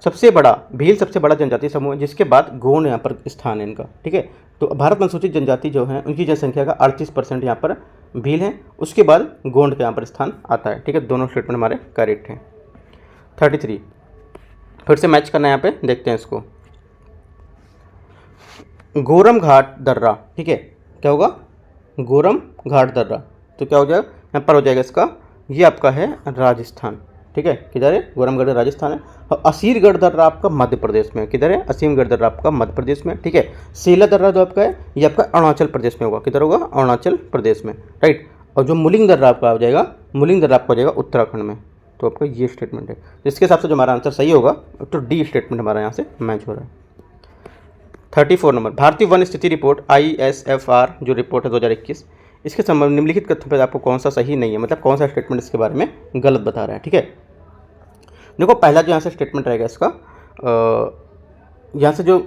सबसे बड़ा भील सबसे बड़ा जनजातीय समूह है, जिसके बाद गोंड यहाँ पर स्थान है इनका, ठीक है। तो भारत में अनुसूचित जनजाति जो है उनकी जनसंख्या का 38% यहाँ पर भील है, उसके बाद गोंड का यहाँ पर स्थान आता है, ठीक है। दोनों स्टेटमेंट हमारे करेक्ट हैं। 33 फिर से मैच करना है, यहाँ पे देखते हैं इसको। गोरम घाट दर्रा, ठीक है, क्या होगा, गोरम घाट दर्रा, तो क्या हो जाएगा यहाँ पर हो जाएगा इसका, ये आपका है राजस्थान, ठीक है, किधर है, गोरमगढ़ राजस्थान है। और असीरगढ़ दर्रा आपका मध्य प्रदेश में, किधर है, असीमगढ़ दर्रा आपका मध्य प्रदेश में, ठीक है। सेला दर्रा जो आपका है ये आपका अरुणाचल प्रदेश में होगा, किधर होगा, अरुणाचल प्रदेश में, राइट। और जो मुलिंग दर्रा आपका हो जाएगा, मुलिंग दर्रा आपका हो जाएगा उत्तराखंड में, तो आपका ये स्टेटमेंट है। इसके हिसाब से जो हमारा आंसर सही होगा तो D स्टेटमेंट हमारा यहाँ से मैच हो रहा है। 34 नंबर, भारतीय वन स्थिति रिपोर्ट ISFR जो रिपोर्ट है 2021, इसके संबंध निम्नलिखित कथनों पर आपको कौन सा सही नहीं है, मतलब कौन सा स्टेटमेंट इसके बारे में गलत बता रहा है, ठीक है। देखो पहला जो यहाँ से स्टेटमेंट रहेगा इसका, यहाँ से जो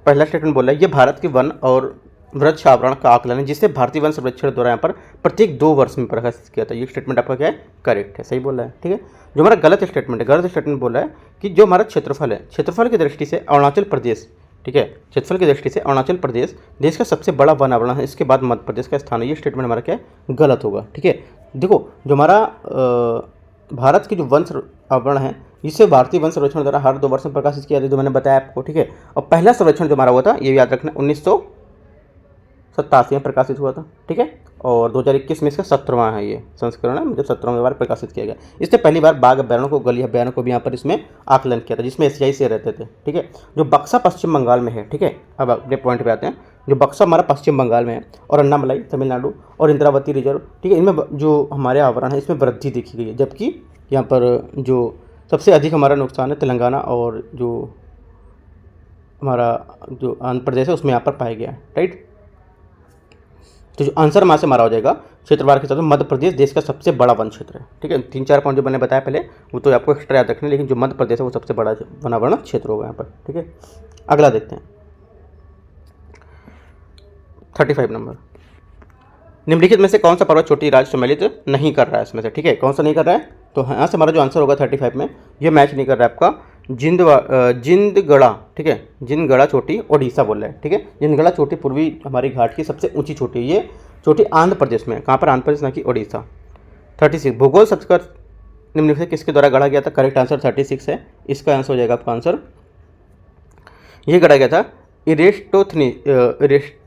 पहला स्टेटमेंट बोल रहा है ये भारत के वन और वृक्ष आवरण का आकलन है, जिसे भारतीय वन सर्वेक्षण द्वारा यहाँ पर प्रत्येक 2 वर्ष में प्रकाशित किया था। ये स्टेटमेंट आपका क्या है, करेक्ट है, सही बोल रहा है, ठीक है। जो हमारा गलत स्टेटमेंट है, गलत स्टेटमेंट बोल रहा है कि जो हमारा क्षेत्रफल है, क्षेत्रफल की दृष्टि से अरुणाचल प्रदेश, ठीक है, क्षेत्रफल की दृष्टि से अरुणाचल प्रदेश देश का सबसे बड़ा वन आवरण है, इसके बाद मध्य प्रदेश का स्थान है। ये स्टेटमेंट हमारा क्या है, गलत होगा, ठीक है। देखो जो हमारा भारत की जो वन आवरण है इसे भारतीय वन सर्वेक्षण द्वारा हर 2 वर्ष में प्रकाशित किया जाता है, जो मैंने बताया आपको, ठीक है। और पहला सर्वेक्षण जो हमारा हुआ था ये याद रखना 1987 में प्रकाशित हुआ था, ठीक है। और 2021 में इसका 17वां है ये संस्करण है, मतलब 17वें बार प्रकाशित किया गया। इससे पहली बार बाघ अभ्यारण्य को, गली अभ्यारण्य को भी यहाँ पर इसमें आकलन किया था, जिसमें एशियाई से रहते थे, ठीक है। जो बक्सा पश्चिम बंगाल में है, ठीक है, अब अगले पॉइंट पे आते हैं। जो बक्सा हमारा पश्चिम बंगाल में है और अन्नामलाई तमिलनाडु और इंद्रावती रिजर्व, ठीक है, इनमें जो हमारे आवरण है इसमें वृद्धि देखी गई है, जबकि यहाँ पर जो सबसे अधिक हमारा नुकसान है तेलंगाना और जो हमारा जो आंध्र प्रदेश है उसमें यहाँ पर पाया गया है, राइट। तो जो आंसर वहाँ से हमारा हो जाएगा क्षेत्रवार के हिसाब से मध्य प्रदेश देश का सबसे बड़ा वन क्षेत्र है, ठीक है। 3-4 पॉइंट जो मैंने बताया पहले वो तो आपको एक्स्ट्रा याद रखना है, लेकिन जो मध्य प्रदेश है वो सबसे बड़ा वनावरण क्षेत्र होगा यहाँ पर, ठीक है। अगला देखते हैं 35 नंबर। निम्नलिखित में से कौन सा पर्वत चोटी राज्य सम्मिलित नहीं कर रहा है इसमें से, ठीक है, कौन सा नहीं कर रहा है, तो यहाँ से हमारा जो आंसर होगा 35 में ये मैच नहीं कर रहा है आपका जिंदगढ़ा, ठीक है, जिंदगढ़ा चोटी ओडिशा बोल रहा है, ठीक है। जिंदगढ़ा चोटी पूर्वी हमारी घाट की सबसे ऊंची चोटी है, ये चोटी आंध्र प्रदेश में, कहाँ पर, आंध्र प्रदेश ना कि ओडिशा। 36 भूगोल संस्कृत निम्नलिखित से किसके द्वारा गढ़ा गया था, करेक्ट आंसर 36 है, इसका आंसर हो जाएगा आपका आंसर, ये गढ़ा गया था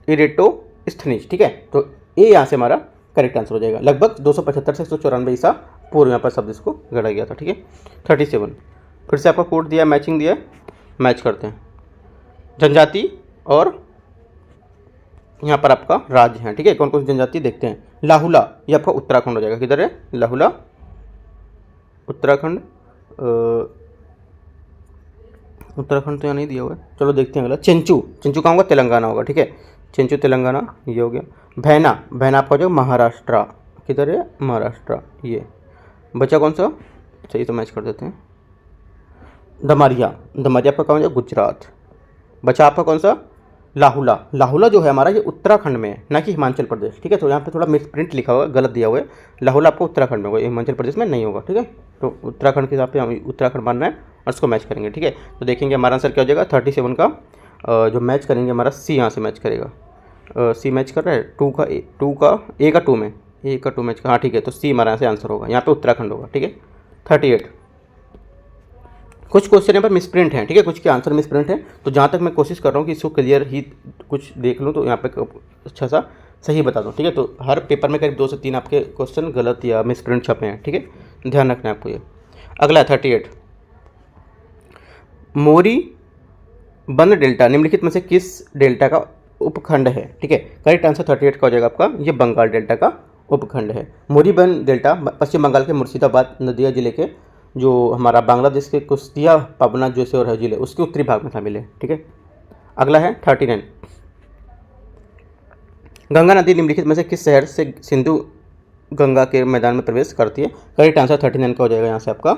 इरेटोस्थनीज, ठीक है। तो ये यहाँ से हमारा करेक्ट आंसर हो जाएगा। लगभग 275 से 194 ईसा पूर्व यहाँ पर शब्द इसको गढ़ा गया था, ठीक है। 37 फिर से आपका कोड दिया, मैचिंग दिया, मैच करते हैं। जनजाति और यहाँ पर आपका राज्य है, ठीक है, कौन कौन सी जनजाति देखते हैं। लाहुला ये आपका उत्तराखंड हो जाएगा, किधर है लाहुला, उत्तराखंड, उत्तराखंड तो यहाँ नहीं दिया हुआ है, चलो देखते हैं अगला। चेंचू, चेंचू कहाँ होगा, तेलंगाना होगा, ठीक है, चेंचू तेलंगाना, ये हो गया। भैना, भैना आपका हो जाएगा महाराष्ट्र, किधर है महाराष्ट्र, ये बचा कौन सा, सही तो मैच कर देते हैं। दमरिया, दमरिया आपका कौन हो जाएगा, गुजरात। बचा आपका कौन सा, लाहुला, लाहुला जो है हमारा ये उत्तराखंड में है, ना कि हिमाचल प्रदेश, ठीक है। तो यहाँ पे थोड़ा मिस प्रिंट लिखा हुआ है, गलत दिया हुआ है, लाहुला आपको उत्तराखंड में होगा, हिमाचल प्रदेश में नहीं होगा, ठीक है। तो उत्तराखंड के हिसाब से हम उत्तराखंड मानना है और उसको मैच करेंगे, ठीक है। तो देखेंगे हमारा आंसर क्या हो जाएगा 37 का, जो मैच करेंगे हमारा सी यहाँ से मैच करेगा, सी मैच कर रहा है, टू का ए का टू में, ए का टू मैच, हाँ ठीक है। तो सी हमारा यहाँ से आंसर होगा, यहाँ पे उत्तराखंड होगा, ठीक है। 38। कुछ क्वेश्चन यहाँ पर मिसप्रिंट हैं, ठीक है, कुछ के आंसर मिसप्रिंट हैं, तो जहाँ तक मैं कोशिश कर रहा हूँ कि इसको क्लियर ही कुछ देख लूँ तो यहाँ पे अच्छा सा सही बता दूँ, ठीक है। तो हर पेपर में करीब 2 से 3 आपके क्वेश्चन गलत या मिसप्रिंट छपे हैं, ठीक है, ध्यान रखना है आपको ये। अगला 38, मोरी बंद डेल्टा निम्नलिखित में से किस डेल्टा का उपखंड है, ठीक है। करेक्ट आंसर 38 का हो जाएगा आपका, ये बंगाल डेल्टा का उपखंड है। मोरीबंद डेल्टा पश्चिम बंगाल के मुर्शिदाबाद नदिया जिले के जो हमारा बांग्लादेश के कुश्तिया पाबना जैसे और है जिले उसके उत्तरी भाग में शामिल है, ठीक है। अगला है 39, गंगा नदी निम्नलिखित में से किस शहर से सिंधु गंगा के मैदान में प्रवेश करती है। करेक्ट आंसर 39 का हो जाएगा यहाँ से आपका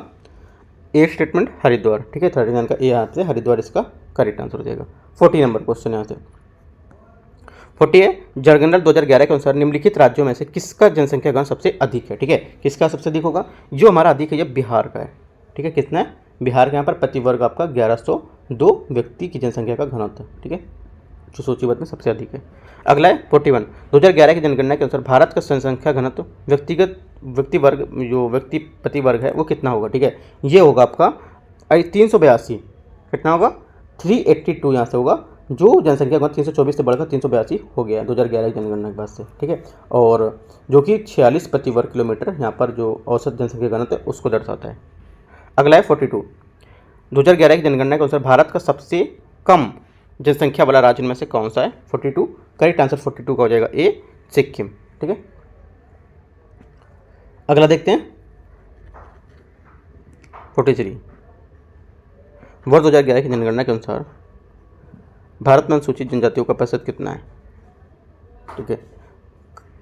ए स्टेटमेंट हरिद्वार, ठीक है। 39 का ए यहाँ से हरिद्वार इसका करेक्ट आंसर हो जाएगा। 40 नंबर क्वेश्चन यहाँ से 40 है, जनगणना 2011 के अनुसार निम्नलिखित राज्यों में से किसका जनसंख्या घन सबसे अधिक है, ठीक है। किसका सबसे अधिक होगा, जो हमारा अधिक है ये बिहार का है, ठीक है। कितना है, बिहार के यहाँ पर प्रति वर्ग आपका 1102 व्यक्ति की जनसंख्या का घनत्व, ठीक है, जो सूचीबद्ध में सबसे अधिक है। अगला है 41, 2011 की जनगणना के अनुसार भारत का जनसंख्या घनत्व व्यक्ति वर्ग जो व्यक्ति प्रति वर्ग है वो कितना होगा, ठीक है। ये होगा आपका 382, कितना होगा 382 यहाँ से होगा, जो जनसंख्या घनत्व 324 से बढ़कर 382 हो गया 2011 की जनगणना के बाद से, ठीक है। और जो कि 46 प्रति वर्ग किलोमीटर यहाँ पर जो औसत जनसंख्या घनत्व है उसको दर्शाता है। अगला है 42, 2011 की जनगणना के अनुसार भारत का सबसे कम जनसंख्या वाला राज्य में से कौन सा है। 42 करेक्ट आंसर 42 का हो जाएगा ए सिक्किम, ठीक है। अगला देखते हैं 43, वर्ष 2011 की जनगणना के अनुसार भारत में अनुसूचित जनजातियों का प्रतिशत कितना है, ठीक है।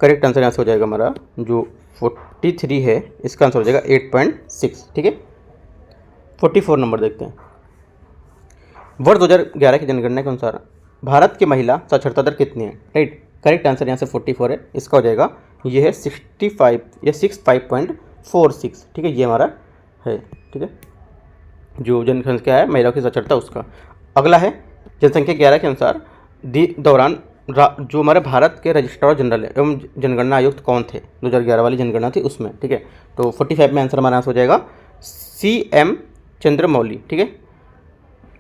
करेक्ट आंसर यहाँ से हो जाएगा हमारा जो 43 है इसका आंसर हो जाएगा 8.6, ठीक है। 44 नंबर देखते हैं, वर्ष 2011 की जनगणना के अनुसार भारत की महिला साक्षरता दर कितनी है, राइट। करेक्ट आंसर यहाँ से 44 है, इसका हो जाएगा ये है 65 या 65.46, ठीक है, ये हमारा है, ठीक है, जो जनसंख्या है महिलाओं की साक्षरता उसका। अगला है जनसंख्या 11 के अनुसार दौरान जो हमारे भारत के रजिस्ट्रार जनरल एवं जनगणना आयुक्त कौन थे, 2011 वाली जनगणना थी उसमें, ठीक है। तो 45 में आंसर हमारा हो जाएगा CM चंद्रमौली, ठीक है।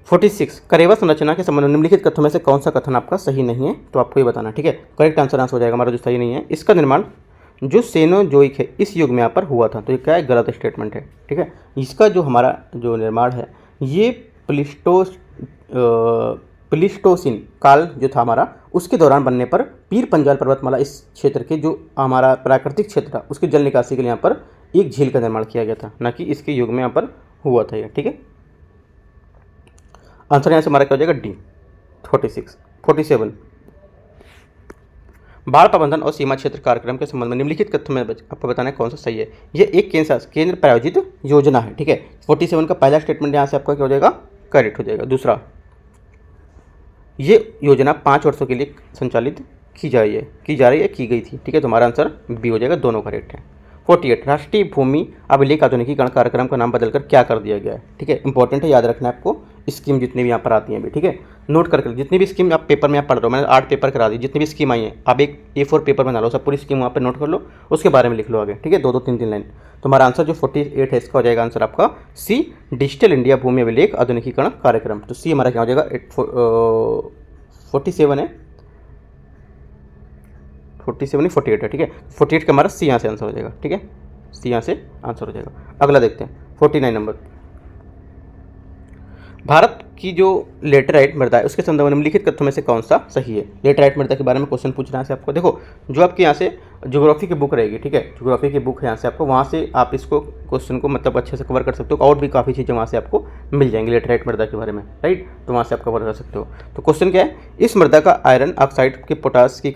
46, करेवा संरचना के संबंध में निम्नलिखित कथनों में से कौन सा कथन आपका सही नहीं है, तो आपको ये बताना, ठीक है। करेक्ट आंसर हो जाएगा हमारा जो सही नहीं है, इसका निर्माण जो सेनोजोइक है इस युग में यहाँ पर हुआ था, तो ये क्या है, गलत स्टेटमेंट है, ठीक है। इसका जो हमारा जो निर्माण है ये प्लिस्टोसिन काल जो था हमारा उसके दौरान बनने पर पीर पंजाल पर्वतमाला इस क्षेत्र के जो हमारा प्राकृतिक क्षेत्र था उसके जल निकासी के लिए यहाँ पर एक झील का निर्माण किया गया था, न कि इसके युग में यहाँ पर हुआ था ये, ठीक है। आंसर यहाँ से हमारा क्या हो जाएगा डी 46। 47, बाढ़ प्रबंधन और सीमा क्षेत्र कार्यक्रम के संबंध में निम्नलिखित कथन में आपको बताना है कौन सा सही है। ये एक केंद्र प्रायोजित योजना है, ठीक है। 47 का पहला स्टेटमेंट यहाँ से आपका क्या हो जाएगा, करेक्ट हो जाएगा। दूसरा, ये योजना 5 वर्षों के लिए संचालित की जा रही है की गई थी, ठीक है, तो हमारा आंसर बी हो जाएगा, दोनों करेक्ट है। 48, राष्ट्रीय भूमि अभिलेख आधुनिकीकरण कार्यक्रम का नाम बदलकर क्या कर दिया गया है, ठीक है, इंपॉर्टेंट है, याद रखना है आपको। स्कीम जितनी भी यहाँ पर आती हैं भी, ठीक है, नोट करके जितनी भी स्कीम आप पेपर में आप पढ़ रहे हो, मैंने 8 पेपर करा दी, जितनी भी स्कीम आई है आप एक A4 पेपर बना लो, सब पूरी स्कीम वहाँ पर नोट कर लो, उसके बारे में लिख लो आगे, ठीक है, 2-2 3-3 लाइन। तो हमारा आंसर जो 48 है इसका हो जाएगा आंसर आपका सी, डिजिटल इंडिया भूमि अभिलेख आधुनिकीकरण कार्यक्रम। तो सी हमारा क्या हो जाएगा 47 है, 47 नहीं 48 है, ठीक है। 48 का हमारा सी यहाँ से आंसर हो जाएगा, ठीक है, सी यहाँ से आंसर हो जाएगा। अगला देखते हैं 49 नंबर, भारत की जो लेटराइट मृदा है उसके संदर्भ में निम्नलिखित कथनों में से कौन सा सही है। लेटराइट मृदा के बारे में क्वेश्चन पूछ रहा है आपको, देखो जो आपकी यहाँ से ज्योग्राफी की बुक रहेगी, ठीक है, ज्योग्राफी की बुक है यहाँ से आपको, वहाँ से आप इसको क्वेश्चन को मतलब अच्छे से कवर कर सकते हो, और भी काफ़ी चीज़ें वहाँ से आपको मिल जाएंगी लेटराइट मृदा के बारे में, राइट, तो वहाँ से आप कवर कर सकते हो। तो क्वेश्चन क्या है, इस मृदा का आयरन ऑक्साइड के पोटास की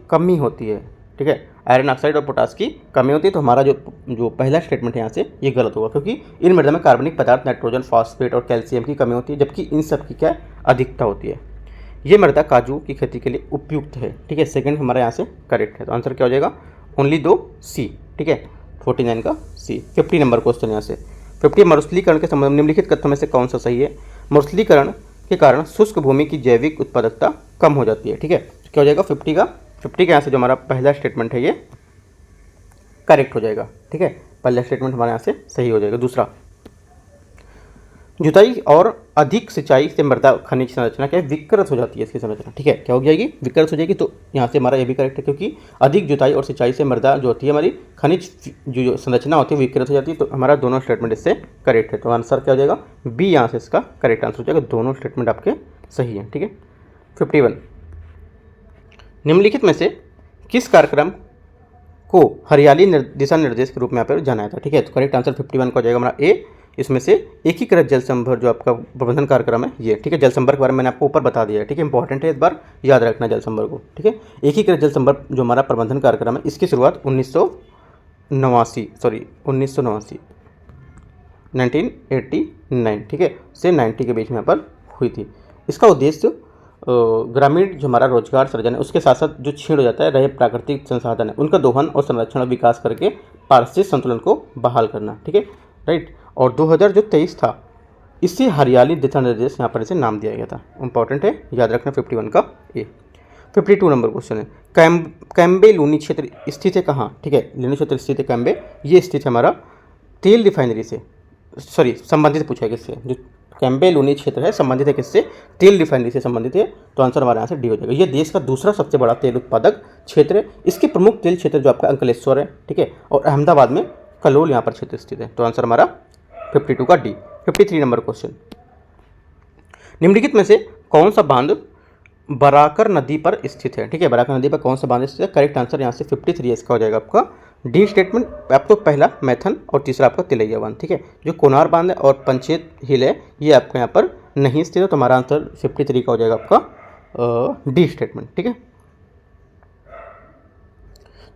कमी होती है, ठीक है, आयरन ऑक्साइड और पोटास की कमी होती है। तो हमारा जो पहला स्टेटमेंट है यहाँ से ये गलत होगा, क्योंकि इन मृदा में कार्बनिक पदार्थ नाइट्रोजन फॉस्फेट और कैल्शियम की कमी होती है, जबकि इन सब की क्या अधिकता होती है। ये मृदा काजू की खेती के लिए उपयुक्त है, ठीक है, सेकंड हमारा यहाँ से करेक्ट है, तो आंसर क्या हो जाएगा ओनली 2 सी, ठीक है, 49 का सी। 50 नंबर क्वेश्चन यहाँ से 50, मरुस्थलीकरण के संबंध में निम्नलिखित कथनों में से कौन सा सही है। मरुस्थलीकरण के कारण शुष्क भूमि की जैविक उत्पादकता कम हो जाती है, ठीक है, क्या हो जाएगा 50 का यहाँ से जो हमारा पहला स्टेटमेंट है ये करेक्ट हो जाएगा, ठीक है। पहला स्टेटमेंट हमारे यहाँ से सही हो जाएगा। दूसरा, जुताई और अधिक सिंचाई से मृदा खनिज संरचना क्या है, विकृत हो जाती है इसकी संरचना। ठीक है, क्या हो जाएगी, विकृत हो जाएगी। तो यहाँ से हमारा ये भी करेक्ट है, क्योंकि अधिक जुताई और सिंचाई से मृदा जो होती है हमारी खनिज जो संरचना होती है विकृत हो जाती है। तो हमारा दोनों स्टेटमेंट इससे करेक्ट है। तो आंसर क्या हो जाएगा, बी यहाँ से इसका करेक्ट आंसर हो जाएगा। दोनों स्टेटमेंट आपके सही हैं। ठीक है। 51, निम्नलिखित में से किस कार्यक्रम को हरियाली दिशा निर्देश के रूप में यहाँ पर जाना था। ठीक है, तो करेक्ट आंसर 51 का हो जाएगा हमारा ए। इसमें से एकीकृत जल संभर जो आपका प्रबंधन कार्यक्रम है ये। ठीक है, जल संभर के बारे में मैंने आपको ऊपर बता दिया है। ठीक है, इंपॉर्टेंट है, इस बार याद रखना जल संभर को। ठीक है, एकीकृत जल संभर जो हमारा प्रबंधन कार्यक्रम है इसकी शुरुआत 1989 ठीक है से 90 के बीच में यहाँ पर हुई थी। इसका उद्देश्य ग्रामीण जो हमारा रोजगार सृजन है उसके साथ साथ जो छीड़ हो जाता है रहे प्राकृतिक संसाधन है उनका दोहन और संरक्षण और विकास करके पारिस्थितिक संतुलन को बहाल करना। ठीक है, राइट। और 2023 था, इससे हरियाली दिशा निर्देश यहाँ पर इसे नाम दिया गया था। इंपॉर्टेंट है, याद रखना 51 का ए। 52 नंबर क्वेश्चन है, कैम्बे लूनी क्षेत्र स्थित है कहाँ। ठीक है, लूनी क्षेत्र स्थित है कैम्बे, ये स्थित है हमारा तेल रिफाइनरी से, संबंधित पूछा है किससे, जो कैम्बे लूनी क्षेत्र है संबंधित है किससे, तेल रिफाइनरी से संबंधित है। तो आंसर हमारे यहाँ से डी हो जाएगा। ये देश का दूसरा सबसे बड़ा तेल उत्पादक क्षेत्र है। इसके प्रमुख तेल क्षेत्र जो आपका अंकलेश्वर है, ठीक है, और अहमदाबाद में कलोल यहाँ पर क्षेत्र स्थित है। तो आंसर हमारा 52 का डी। 53 नंबर क्वेश्चन, निम्नलिखित में से कौन सा बांध बराकर नदी पर स्थित है। ठीक है, बराकर नदी पर कौन सा बांध स्थित है, करेक्ट आंसर यहाँ से 53 इसका हो जाएगा आपका डी स्टेटमेंट। आपको पहला मैथन और तीसरा आपका तिलैया बांध। ठीक है, जो कोनार बांध है और पंचेत हिल है ये आपको यहाँ पर नहीं स्थित है। तो हमारा आंसर 53 का हो जाएगा आपका डी स्टेटमेंट। ठीक है,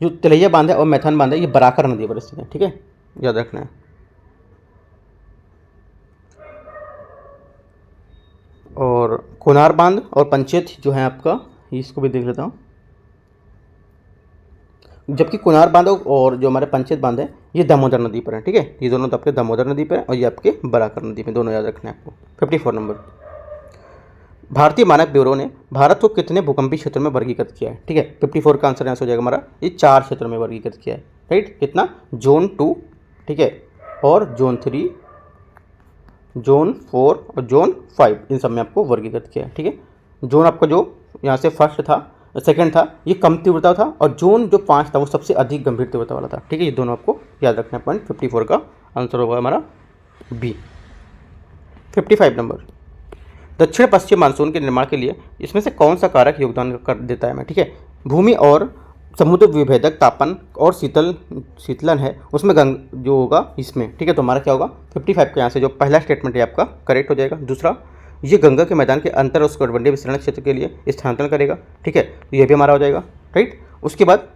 जो तिलैया बांध है और मैथन बांध है ये बराकर नदी पर स्थित है। ठीक है, याद रखना है। और कोनार बांध और पंचेत जो है आपका, इसको भी देख लेता हूँ, जबकि कोनार बांध और जो हमारे पंचेत बांध है ये दामोदर नदी पर है। ठीक है, ये दोनों तो आपके दामोदर नदी पर है और ये आपके बराकर नदी में, दोनों याद रखना है आपको। 54 नंबर, भारतीय मानक ब्यूरो ने भारत को कितने भूकंपीय क्षेत्रों में वर्गीकृत किया है। ठीक है, 54 का आंसर यहाँ से हो जाएगा हमारा, ये 4 क्षेत्रों में वर्गीकृत किया है। राइट, कितना, जोन 2, ठीक है, और जोन 3, जोन 4 और जोन 5, इन सब में आपको वर्गीकृत किया है। ठीक है, जोन आपका जो यहाँ से फर्स्ट था, सेकंड था, ये कम तीव्रता था, और जोन जो 5 था वो सबसे अधिक गंभीर तीव्रता वाला था। ठीक है, ये दोनों आपको याद रखना है। पॉइंट 54 का आंसर होगा हमारा बी। 55 नंबर, दक्षिण पश्चिम मानसून के निर्माण के लिए इसमें से कौन सा कारक योगदान कर देता है मैं। ठीक है, भूमि और समुद्र विभेदक तापन और शीतलन है उसमें जो होगा इसमें। ठीक है, तो हमारा क्या होगा 55 के यहाँ से जो पहला स्टेटमेंट है आपका करेक्ट हो जाएगा। दूसरा, ये गंगा के मैदान के अंतर उष्णकटिबंधीय विस्तरण क्षेत्र के लिए स्थानांतरण करेगा। ठीक है, तो ये भी हमारा हो जाएगा। राइट, उसके बाद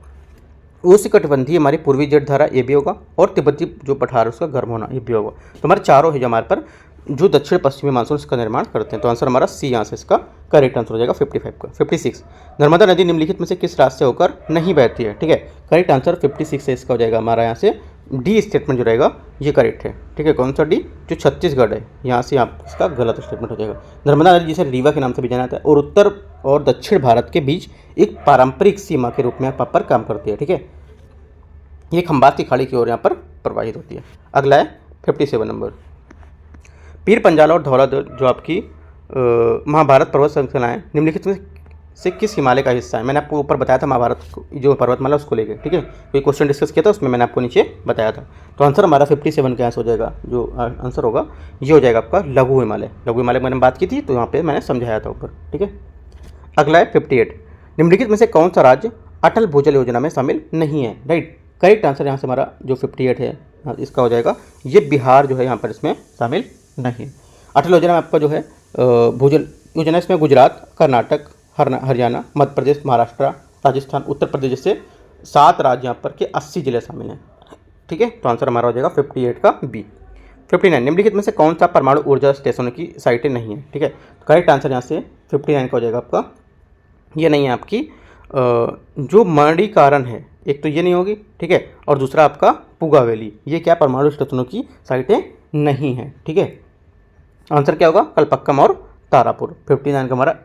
उष्णकटिबंधीय हमारी पूर्वी जलधारा ये भी होगा, और तिब्बती जो पठार उसका गर्म होना ये भी होगा। तो हमारे चारों है जो हमारे पर जो दक्षिण पश्चिमी मानसून इसका निर्माण करते हैं। तो आंसर हमारा सी यहाँ से इसका करेक्ट आंसर हो जाएगा 55 का। 56, नर्मदा नदी निम्नलिखित में से किस राज्य से होकर नहीं बहती है। ठीक है, करेक्ट आंसर 56 से इसका हो जाएगा हमारा यहाँ से डी स्टेटमेंट जो रहेगा ये करेक्ट है। ठीक है, कौन सा डी, जो छत्तीसगढ़ है, यहाँ से आप इसका गलत स्टेटमेंट हो जाएगा। नर्मदा नदी जिसे रीवा के नाम से भी जाना जाता है और उत्तर और दक्षिण भारत के बीच एक पारंपरिक सीमा के रूप में यहाँ पर काम करती है। ठीक है, ये खंबात की खाड़ी की ओर यहाँ पर प्रवाहित होती है। अगला है 57 नंबर, पीर पंजाल और धौलाधर जो आपकी महाभारत पर्वत श्रृंखलाएं निम्नलिखित में से किस हिमालय का हिस्सा है। मैंने आपको ऊपर बताया था महाभारत जो पर्वतमाला उसको लेकर। ठीक है, कोई क्वेश्चन डिस्कस किया था उसमें मैंने आपको नीचे बताया था। तो आंसर हमारा 57 का आंसर हो जाएगा, जो आंसर होगा ये हो जाएगा आपका लघु हिमालय। लघु हिमालय मैंने बात की थी तो यहाँ पर मैंने समझाया था ऊपर। ठीक है, अगला है 58, निम्नलिखित में से कौन सा राज्य अटल भूजल योजना में शामिल नहीं है। राइट, करेक्ट आंसर यहाँ से हमारा जो 58 है इसका हो जाएगा, ये बिहार जो है यहाँ पर इसमें शामिल नहीं। अटल योजना में आपका जो है भूजल योजना, इसमें गुजरात, कर्नाटक, हरियाणा, मध्य प्रदेश, महाराष्ट्र, राजस्थान, उत्तर प्रदेश जैसे 7 राज्य यहाँ पर के 80 जिले शामिल हैं। ठीक है, तो आंसर हमारा हो जाएगा 58 का बी। 59, निम्नलिखित में से कौन सा परमाणु ऊर्जा स्टेशनों की साइटें नहीं है। ठीक है, तो करेक्ट आंसर यहाँ से 59 का हो जाएगा आपका, ये नहीं है आपकी जो मणिकारण है, एक तो ये नहीं होगी। ठीक है, और दूसरा आपका पुगा वैली, ये क्या परमाणु स्टेशनों की साइटें नहीं है। ठीक है, आंसर क्या होगा, कलपक्कम और तारापुर। 59 का हमारा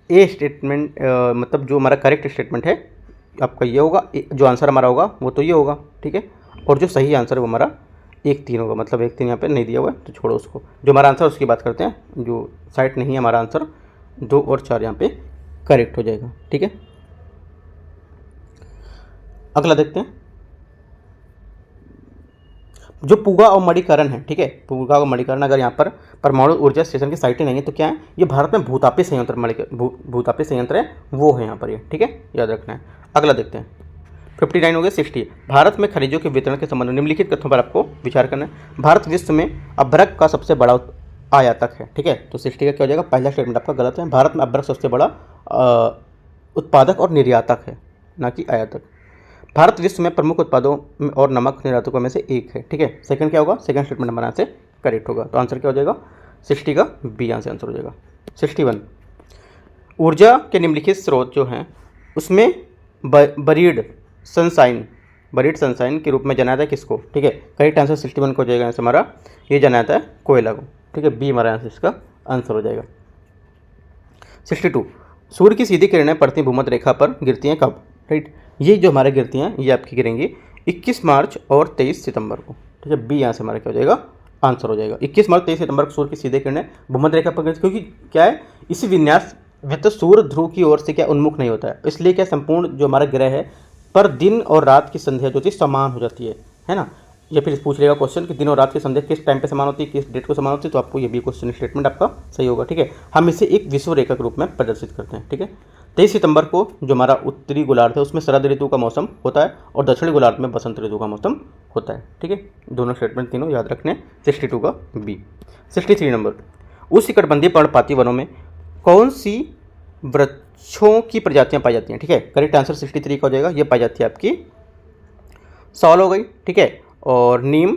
ए स्टेटमेंट, मतलब जो हमारा करेक्ट स्टेटमेंट है आपका ये होगा। जो आंसर हमारा होगा वो तो ये होगा। ठीक है, और जो सही आंसर है वो हमारा 1-3 होगा, मतलब 1-3 यहाँ पे नहीं दिया हुआ है तो छोड़ो उसको। जो हमारा आंसर उसकी बात करते हैं, जो साइट नहीं है हमारा आंसर 2 और 4 यहाँ पे करेक्ट हो जाएगा। ठीक है, अगला देखते हैं। जो पुगा और मणिकरण है, ठीक है, पुगा और मणिकरण अगर यहाँ पर परमाणु ऊर्जा स्टेशन की साइटें नहीं है तो क्या है, ये भारत में भूतापी संयंत्र भूतापी संयंत्र है वो है यहाँ पर ये। ठीक है, याद रखना है। अगला देखते हैं। 59 हो गया। 60, भारत में खनिजों के वितरण के संबंध में निम्नलिखित तथ्यों पर आपको विचार करना है। भारत विश्व में अभ्रक का सबसे बड़ा आयातक है। ठीक है, तो 60 का क्या हो जाएगा, पहला स्टेटमेंट आपका गलत है। भारत में अभ्रक सबसे बड़ा उत्पादक और निर्यातक है, ना कि आयातक। भारत विश्व में प्रमुख उत्पादों और नमक निर्यातकों में से एक है। ठीक है, सेकंड क्या होगा, सेकंड स्टेटमेंट हमारा से करेक्ट होगा। तो आंसर क्या हो जाएगा, 60 का बी यहाँ से आंसर हो जाएगा। 61, ऊर्जा के निम्नलिखित स्रोत जो हैं उसमें बरीड सनसाइन के रूप में जाना जाता है किसको। ठीक है, करेक्ट आंसर 61 को हो जाएगा यहाँ से हमारा, ये जाना जाता है कोयला को। ठीक है, बी हमारा यहाँ से इसका आंसर हो जाएगा। 62, सूर्य की सीधी किरणें पड़ती भूमध्य रेखा पर गिरती हैं कब। राइट, ये जो हमारे गिरती हैं ये आपकी गिरेंगी 21 मार्च और 23 सितंबर को। ठीक है, बी यहाँ से हमारा क्या हो जाएगा, आंसर हो जाएगा। 21 मार्च 23 सितंबर को सूर्य की सीधे किरणें भूमध्य रेखा पर गिरती, क्योंकि क्या है, इसी विन्यास में तो सूर्य ध्रुव की ओर से क्या उन्मुख नहीं होता है, इसलिए क्या संपूर्ण जो हमारा ग्रह है पर दिन और रात की संध्या जो थी समान हो जाती है ना। या फिर पूछ लेगा क्वेश्चन कि दिन और रात की संध्या किस टाइम पे समान होती है, किस डेट को समान होती है, तो आपको ये भी क्वेश्चन स्टेटमेंट आपका सही होगा। ठीक है, हम इसे एक विषुव रेखा के रूप में प्रदर्शित करते हैं। ठीक है, 23 सितंबर को जो हमारा उत्तरी गोलार्ध है उसमें शरद ऋतु का मौसम होता है और दक्षिणी गोलार्ध में बसंत ऋतु का मौसम होता है। ठीक है, दोनों स्टेटमेंट तीनों याद रखने। 62 का बी। 63 नंबर, उष्णकटिबंधीय पर्णपाती वनों में कौन सी वृक्षों की प्रजातियां पाई जाती हैं। ठीक है, करेक्ट आंसर 63 का हो जाएगा, ये पाई जाती है आपकी साल हो गई। ठीक है, और नीम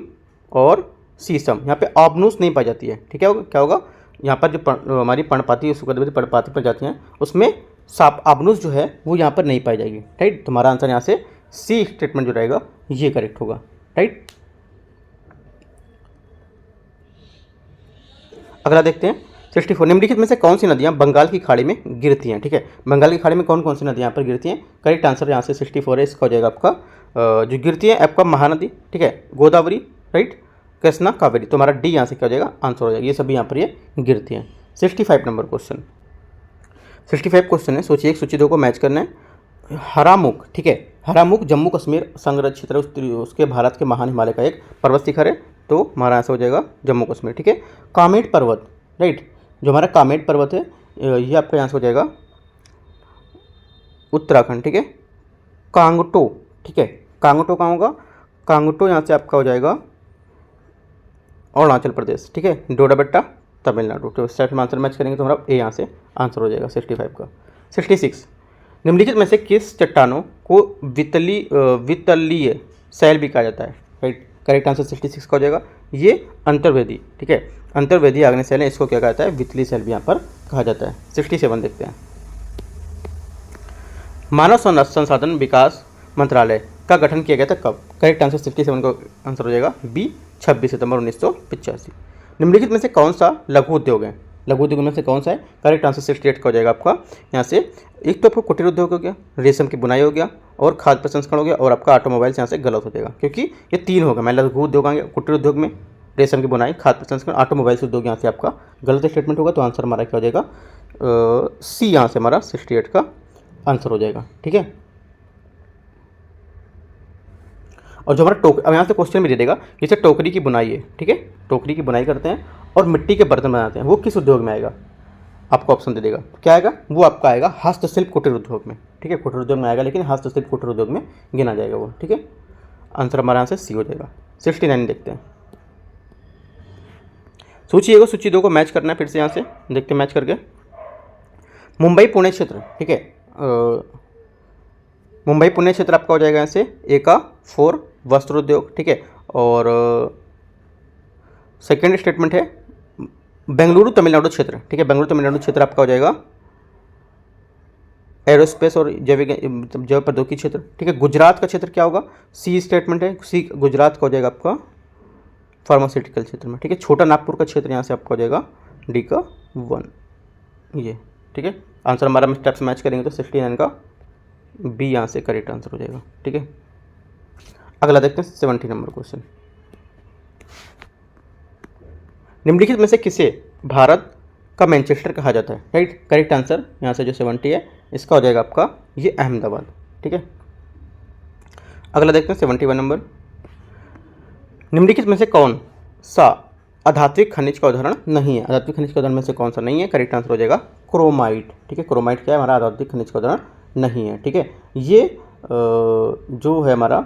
और शीशम, यहाँ पे ऑबनूस नहीं पाई जाती है। ठीक है, क्या होगा, यहाँ पर जो हमारी पर्णपाती पर्णपाती प्रजातियाँ हैं उसमें साप ऑबनूस जो है वो यहाँ पर नहीं पाई जाएगी। राइट, तुम्हारा आंसर यहाँ से सी स्टेटमेंट जो रहेगा ये करेक्ट होगा। राइट, अगला देखते हैं। 64, निम्नलिखित में से कौन सी नदियाँ बंगाल की खाड़ी में गिरती हैं। ठीक है, बंगाल की खाड़ी में कौन कौन सी नदियाँ यहाँ पर गिरती हैं, करेक्ट आंसर यहाँ से 64 है, इसका हो जाएगा आपका जो गिरती है आपका महानदी। ठीक है, गोदावरी, राइट, कृष्णा, कावेरी, तो हमारा डी यहाँ से क्या हो जाएगा, आंसर हो जाएगा। ये सभी यहाँ पर ये गिरती हैं। 65 नंबर क्वेश्चन, 65 क्वेश्चन है, सोचिए 1 सूची 2 को मैच करना है। हरामुख, ठीक है, हरामुख जम्मू कश्मीर संरक्षित है, उसके भारत के महान हिमालय का एक पर्वत शिखर है, तो हमारा आंसर हो जाएगा जम्मू कश्मीर। ठीक है, कामेट पर्वत, राइट, जो हमारा कामेट पर्वत है ये आपका आंसर हो जाएगा उत्तराखंड। ठीक है, कांगटो, ठीक है, कांगटो कहाँ होगा, कांगटो यहाँ से आपका हो जाएगा अरुणाचल प्रदेश। ठीक है, डोडा बेट्टा तमिलनाडु, तो इस टाइप में आंसर मैच करेंगे तो हमारा ए यहाँ से आंसर हो जाएगा 65 का। 66, निम्नलिखित में से किस चट्टानों को वितलीय शैल भी कहा जाता है। राइट, करेक्ट आंसर 66 का हो जाएगा, ये अंतर्वेदी। ठीक है, अंतर्वेदी आग्नेय शैल है, इसको क्या कहता है, वितलीय शैल भी यहाँ पर कहा जाता है। 67 देखते हैं। मानव संसाधन विकास मंत्रालय का गठन किया गया था कब, करेक्ट आंसर 67 का आंसर हो जाएगा बी, 26 सितंबर 1985। निम्नलिखित में से कौन सा लघु उद्योग है, लघु उद्योग में से कौन सा है, करेक्ट आंसर 68 का हो जाएगा आपका यहाँ से। एक तो आपको कुटीर उद्योग हो गया, रेशम की बुनाई हो गया और खाद्य प्रसंस्करण हो गया, और आपका ऑटोमोबाइल्स यहाँ से गलत हो जाएगा क्योंकि ये 3 होगा। मैं लघु उद्योग आएंगे, कुटीर उद्योग में रेशम की बुनाई, खाद्य प्रसंस्करण, ऑटोमोबाइल्स उद्योग यहाँ से आपका गलत स्टेटमेंट होगा, तो आंसर हमारा क्या हो जाएगा, सी यहाँ से हमारा 68 का आंसर हो जाएगा। ठीक है, और जो हमारा अब यहाँ से क्वेश्चन भी दे देगा, जैसे टोकरी की बुनाई है। ठीक है, टोकरी की बुनाई करते हैं और मिट्टी के बर्तन बनाते हैं, वो किस उद्योग में आएगा, आपको ऑप्शन दे देगा, क्या आएगा, वो आपका आएगा हस्तशिल्प कुटीर उद्योग में। ठीक है, कुटीर उद्योग में आएगा, लेकिन हस्तशिल्प कुटीर उद्योग में गिना जाएगा वो। ठीक है, आंसर हमारा यहाँ से सी हो जाएगा। 69 देखते हैं। सूची 1 और सूची 2 को मैच करना है, फिर से यहाँ से देखते हैं मैच करके। मुंबई पुणे क्षेत्र, ठीक है, मुंबई पुणे क्षेत्र आपका हो जाएगा यहाँ से ए का 4 वस्त्र उद्योग। ठीक है, और सेकेंड स्टेटमेंट है बेंगलुरु तमिलनाडु क्षेत्र। ठीक है, बेंगलुरु तमिलनाडु क्षेत्र आपका हो जाएगा एरोस्पेस और जैव प्रौद्योगिकी क्षेत्र। ठीक है, गुजरात का क्षेत्र क्या होगा, सी स्टेटमेंट है, सी गुजरात का हो जाएगा आपका फार्मास्यूटिकल क्षेत्र में। ठीक है, छोटा नागपुर का क्षेत्र यहाँ से आपका हो जाएगा डी का 1 ये। ठीक है, आंसर हमारा स्टेप्स मैच करेंगे तो 69 का बी यहाँ से करेक्ट आंसर हो जाएगा। ठीक है, अगला देखते हैं 70 नंबर क्वेश्चन। निम्नलिखित में से किसे भारत का मैनचेस्टर कहा जाता है, राइट। करेक्ट आंसर यहाँ से जो 70 है इसका हो जाएगा आपका ये अहमदाबाद, ठीक है। अगला देखते हैं 71 नंबर। निम्नलिखित में से कौन सा अधात्विक खनिज का उदाहरण नहीं है, अधात्विक खनिज का उदाहरण में से कौन सा नहीं है। करेक्ट आंसर हो जाएगा क्रोमाइट, ठीक है। क्रोमाइट क्या है, हमारा अधात्विक खनिज का उदाहरण नहीं है, ठीक है। ये जो है हमारा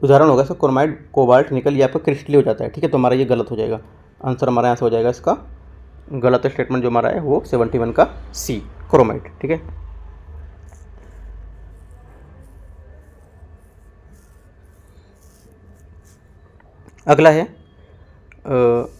उदाहरण होगा इसका क्रोमाइट, कोबाल्ट, निकल, ये आपका क्रिस्टली हो जाता है, ठीक है। तो हमारा ये गलत हो जाएगा, आंसर हमारा यहाँ से हो जाएगा इसका गलत स्टेटमेंट जो हमारा है वो 71 का सी, क्रोमाइट, ठीक है। अगला है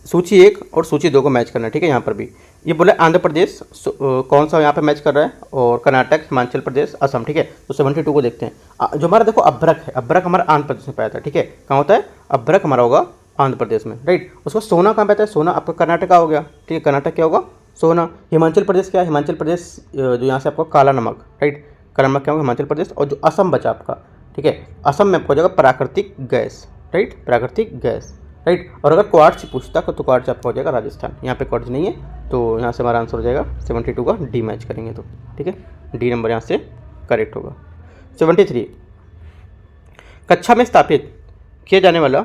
सूची 1 और सूची 2 को मैच करना है, ठीक है। यहाँ पर भी ये बोला आंध्र प्रदेश कौन सा यहाँ पे मैच कर रहा है, और कर्नाटक, हिमाचल प्रदेश, असम, ठीक है। तो 72 को देखते हैं। जो हमारा देखो अभ्रक है, अभ्रक हमारा आंध्र प्रदेश में पाया था, ठीक है। कहाँ होता है अभ्रक, हमारा होगा आंध्र प्रदेश में, राइट। उसको सोना कहाँ पाता है, सोना आपका कर्नाटक का हो गया, ठीक है। कर्नाटक क्या होगा, सोना। हिमाचल प्रदेश क्या है, हिमाचल प्रदेश जो यहाँ से आपका काला नमक, राइट। काला नमक क्या होगा हिमाचल प्रदेश। और जो असम बचा आपका, ठीक है, असम में आपको हो जाएगा प्राकृतिक गैस, राइट, प्राकृतिक गैस, राइट। और अगर क्वार्ट्ज पूछता तो क्वार्ट्ज आपका हो जाएगा राजस्थान, यहाँ पे क्वार्ट्ज नहीं है, तो यहाँ से हमारा आंसर हो जाएगा 72 का डी मैच करेंगे तो, ठीक है। डी नंबर यहाँ से करेक्ट होगा। 73 कक्षा में स्थापित किया जाने वाला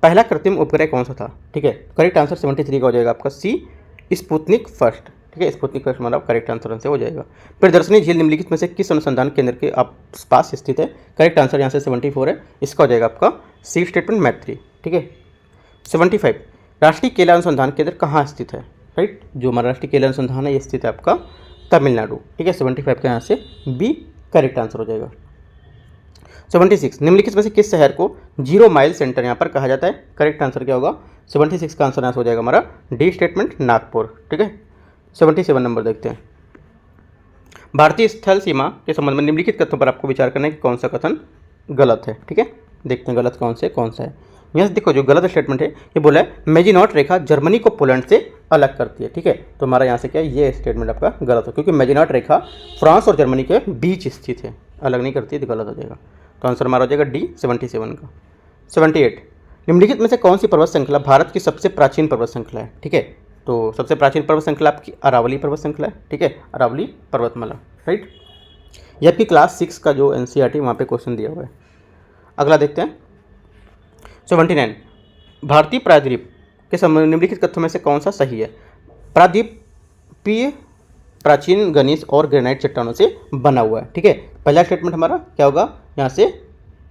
पहला कृत्रिम उपग्रह कौन सा था, ठीक है। करेक्ट आंसर 73 का हो जाएगा आपका सी, स्पुतनिक फर्स्ट, ठीक है। स्पुतनिक फर्स्ट हमारा करेक्ट आंसर से हो जाएगा। प्रदर्शनी झील निम्नलिखित में से किस अनुसंधान केंद्र के आसपास स्थित है। करेक्ट आंसर यहाँ से 74 है, इसका हो जाएगा आपका सी स्टेटमेंट मैत्री, ठीक है। 75 राष्ट्रीय केला अनुसंधान केंद्र कहाँ स्थित है, राइट। जो हमारा राष्ट्रीय केला अनुसंधान है ये स्थित है आपका तमिलनाडु, ठीक है। 75 का यहाँ से बी करेक्ट आंसर हो जाएगा। 76 निम्नलिखित में से किस शहर को 0 माइल सेंटर यहाँ पर कहा जाता है। करेक्ट आंसर क्या होगा, 76 का आंसर यहाँ से हो जाएगा हमारा डी स्टेटमेंट नागपुर, ठीक है। 77 नंबर देखते हैं। भारतीय स्थल सीमा के संबंध में निम्नलिखित कथनों पर आपको विचार करना है कि कौन सा कथन गलत है, ठीक है। देखते हैं गलत कौन सा है। यहाँ से देखो जो गलत स्टेटमेंट है ये बोला है मेजिनॉट रेखा जर्मनी को पोलैंड से अलग करती है, ठीक है। तो हमारा यहाँ से क्या है ये स्टेटमेंट आपका गलत है, क्योंकि मेजिनॉट रेखा फ्रांस और जर्मनी के बीच स्थित है, अलग नहीं करती है, तो गलत हो जाएगा। तो आंसर हमारा हो जाएगा डी 77 का। 78 निम्नलिखित में से कौन सी पर्वत श्रृंखला भारत की सबसे प्राचीन पर्वत श्रृंखला है, ठीक है। तो सबसे प्राचीन पर्वत श्रृंखला आपकी अरावली पर्वत श्रृंखला है, ठीक है, अरावली पर्वतमाला, राइट। ये आपकी क्लास 6 का जो NCERT वहाँ पे क्वेश्चन दिया हुआ है। अगला देखते हैं 79 भारतीय प्रायद्वीप के संबंध निम्नलिखित कथनों में से कौन सा सही है। प्रायद्वीपीय प्राचीन गनीस और ग्रेनाइट चट्टानों से बना हुआ है, ठीक है। पहला स्टेटमेंट हमारा क्या होगा यहाँ से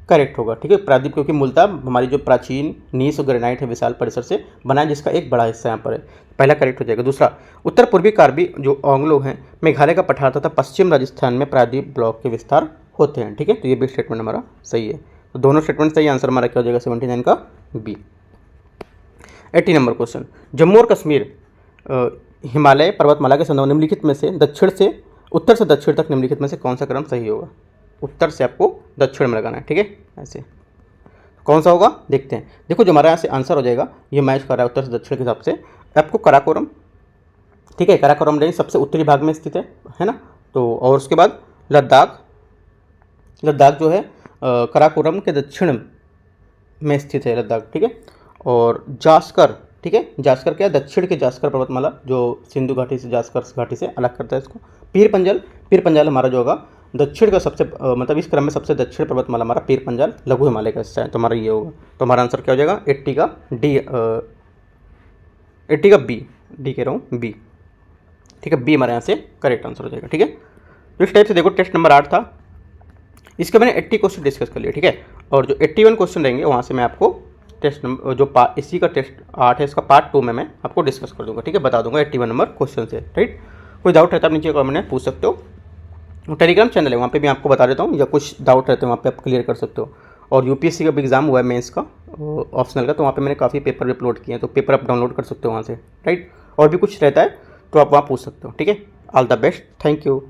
करेक्ट होगा, ठीक है। प्रायद्वीप क्योंकि मूलतः हमारी जो प्राचीन नीस और ग्रेनाइट है विशाल परिसर से बना है, जिसका एक बड़ा हिस्सा यहाँ पर है, पहला करेक्ट हो जाएगा। दूसरा उत्तर पूर्वी कार्बी जो ओंगलो हैं मेघालय का पठार तथा पश्चिम राजस्थान में प्रायद्वीप ब्लॉक के विस्तार होते हैं, ठीक है। तो ये भी स्टेटमेंट हमारा सही है, तो दोनों स्टेटमेंट सही, आंसर हमारा क्या हो जाएगा 79 का बी। 80 नंबर क्वेश्चन जम्मू और कश्मीर हिमालय पर्वतमाला के संदर्भ निम्नलिखित में से उत्तर से दक्षिण तक निम्नलिखित में से कौन सा क्रम सही होगा। उत्तर से आपको दक्षिण में लगाना है, ठीक है। ऐसे कौन सा होगा देखते हैं। देखो जो हमारा यहाँ से आंसर हो जाएगा ये मैच कर रहा है उत्तर से दक्षिण के हिसाब से आपको कराकोरम, ठीक है। कराकोरम रेंज सबसे उत्तरी भाग में स्थित है ना। तो और उसके बाद लद्दाख जो है कराकोरम के दक्षिण में स्थित है लद्दाख, ठीक है। और जास्कर, ठीक है, जास्कर क्या दक्षिण के जास्कर पर्वतमाला जो सिंधु घाटी से जास्कर घाटी से अलग करता है इसको। पीर पंजाल हमारा जो होगा दक्षिण का सबसे मतलब इस क्रम में सबसे दक्षिण पर्वतमाला हमारा पीर पंजाल लघु हिमालय का हिस्सा है, तो हमारा ये होगा। तो हमारा आंसर क्या हो जाएगा 80 का डी 80 का डी कह रहा हूँ बी, ठीक है। बी हमारे यहाँ से करेक्ट आंसर हो जाएगा, ठीक है। तो इस टाइप से देखो टेस्ट नंबर 8 था, इसके मैंने 80 क्वेश्चन डिस्कस कर लिया, ठीक है। और जो 81 क्वेश्चन रहेंगे वहाँ से मैं आपको टेस्ट नंबर जो इसी का टेस्ट 8 है इसका पार्ट 2 में मैं आपको डिस्कस कर दूंगा, ठीक है। बता दूंगा 81 नंबर क्वेश्चन से, राइट। कोई डाउट रहता है आप नीचे कमेंट में पूछ सकते हो। टेलीग्राम चैनल है वहाँ पे भी आपको बता देता हूँ, या कुछ डाउट रहते हैं वहाँ पे आप क्लियर कर सकते हो। और UPSC का भी एग्जाम हुआ है मेंस का ऑप्शनल का, तो वहाँ पे मैंने काफ़ी पेपर भी अपलोड किए हैं, तो पेपर आप डाउनलोड कर सकते हो वहाँ से, राइट। और भी कुछ रहता है तो आप वहाँ पूछ सकते हो, ठीक है। All the best, thank you.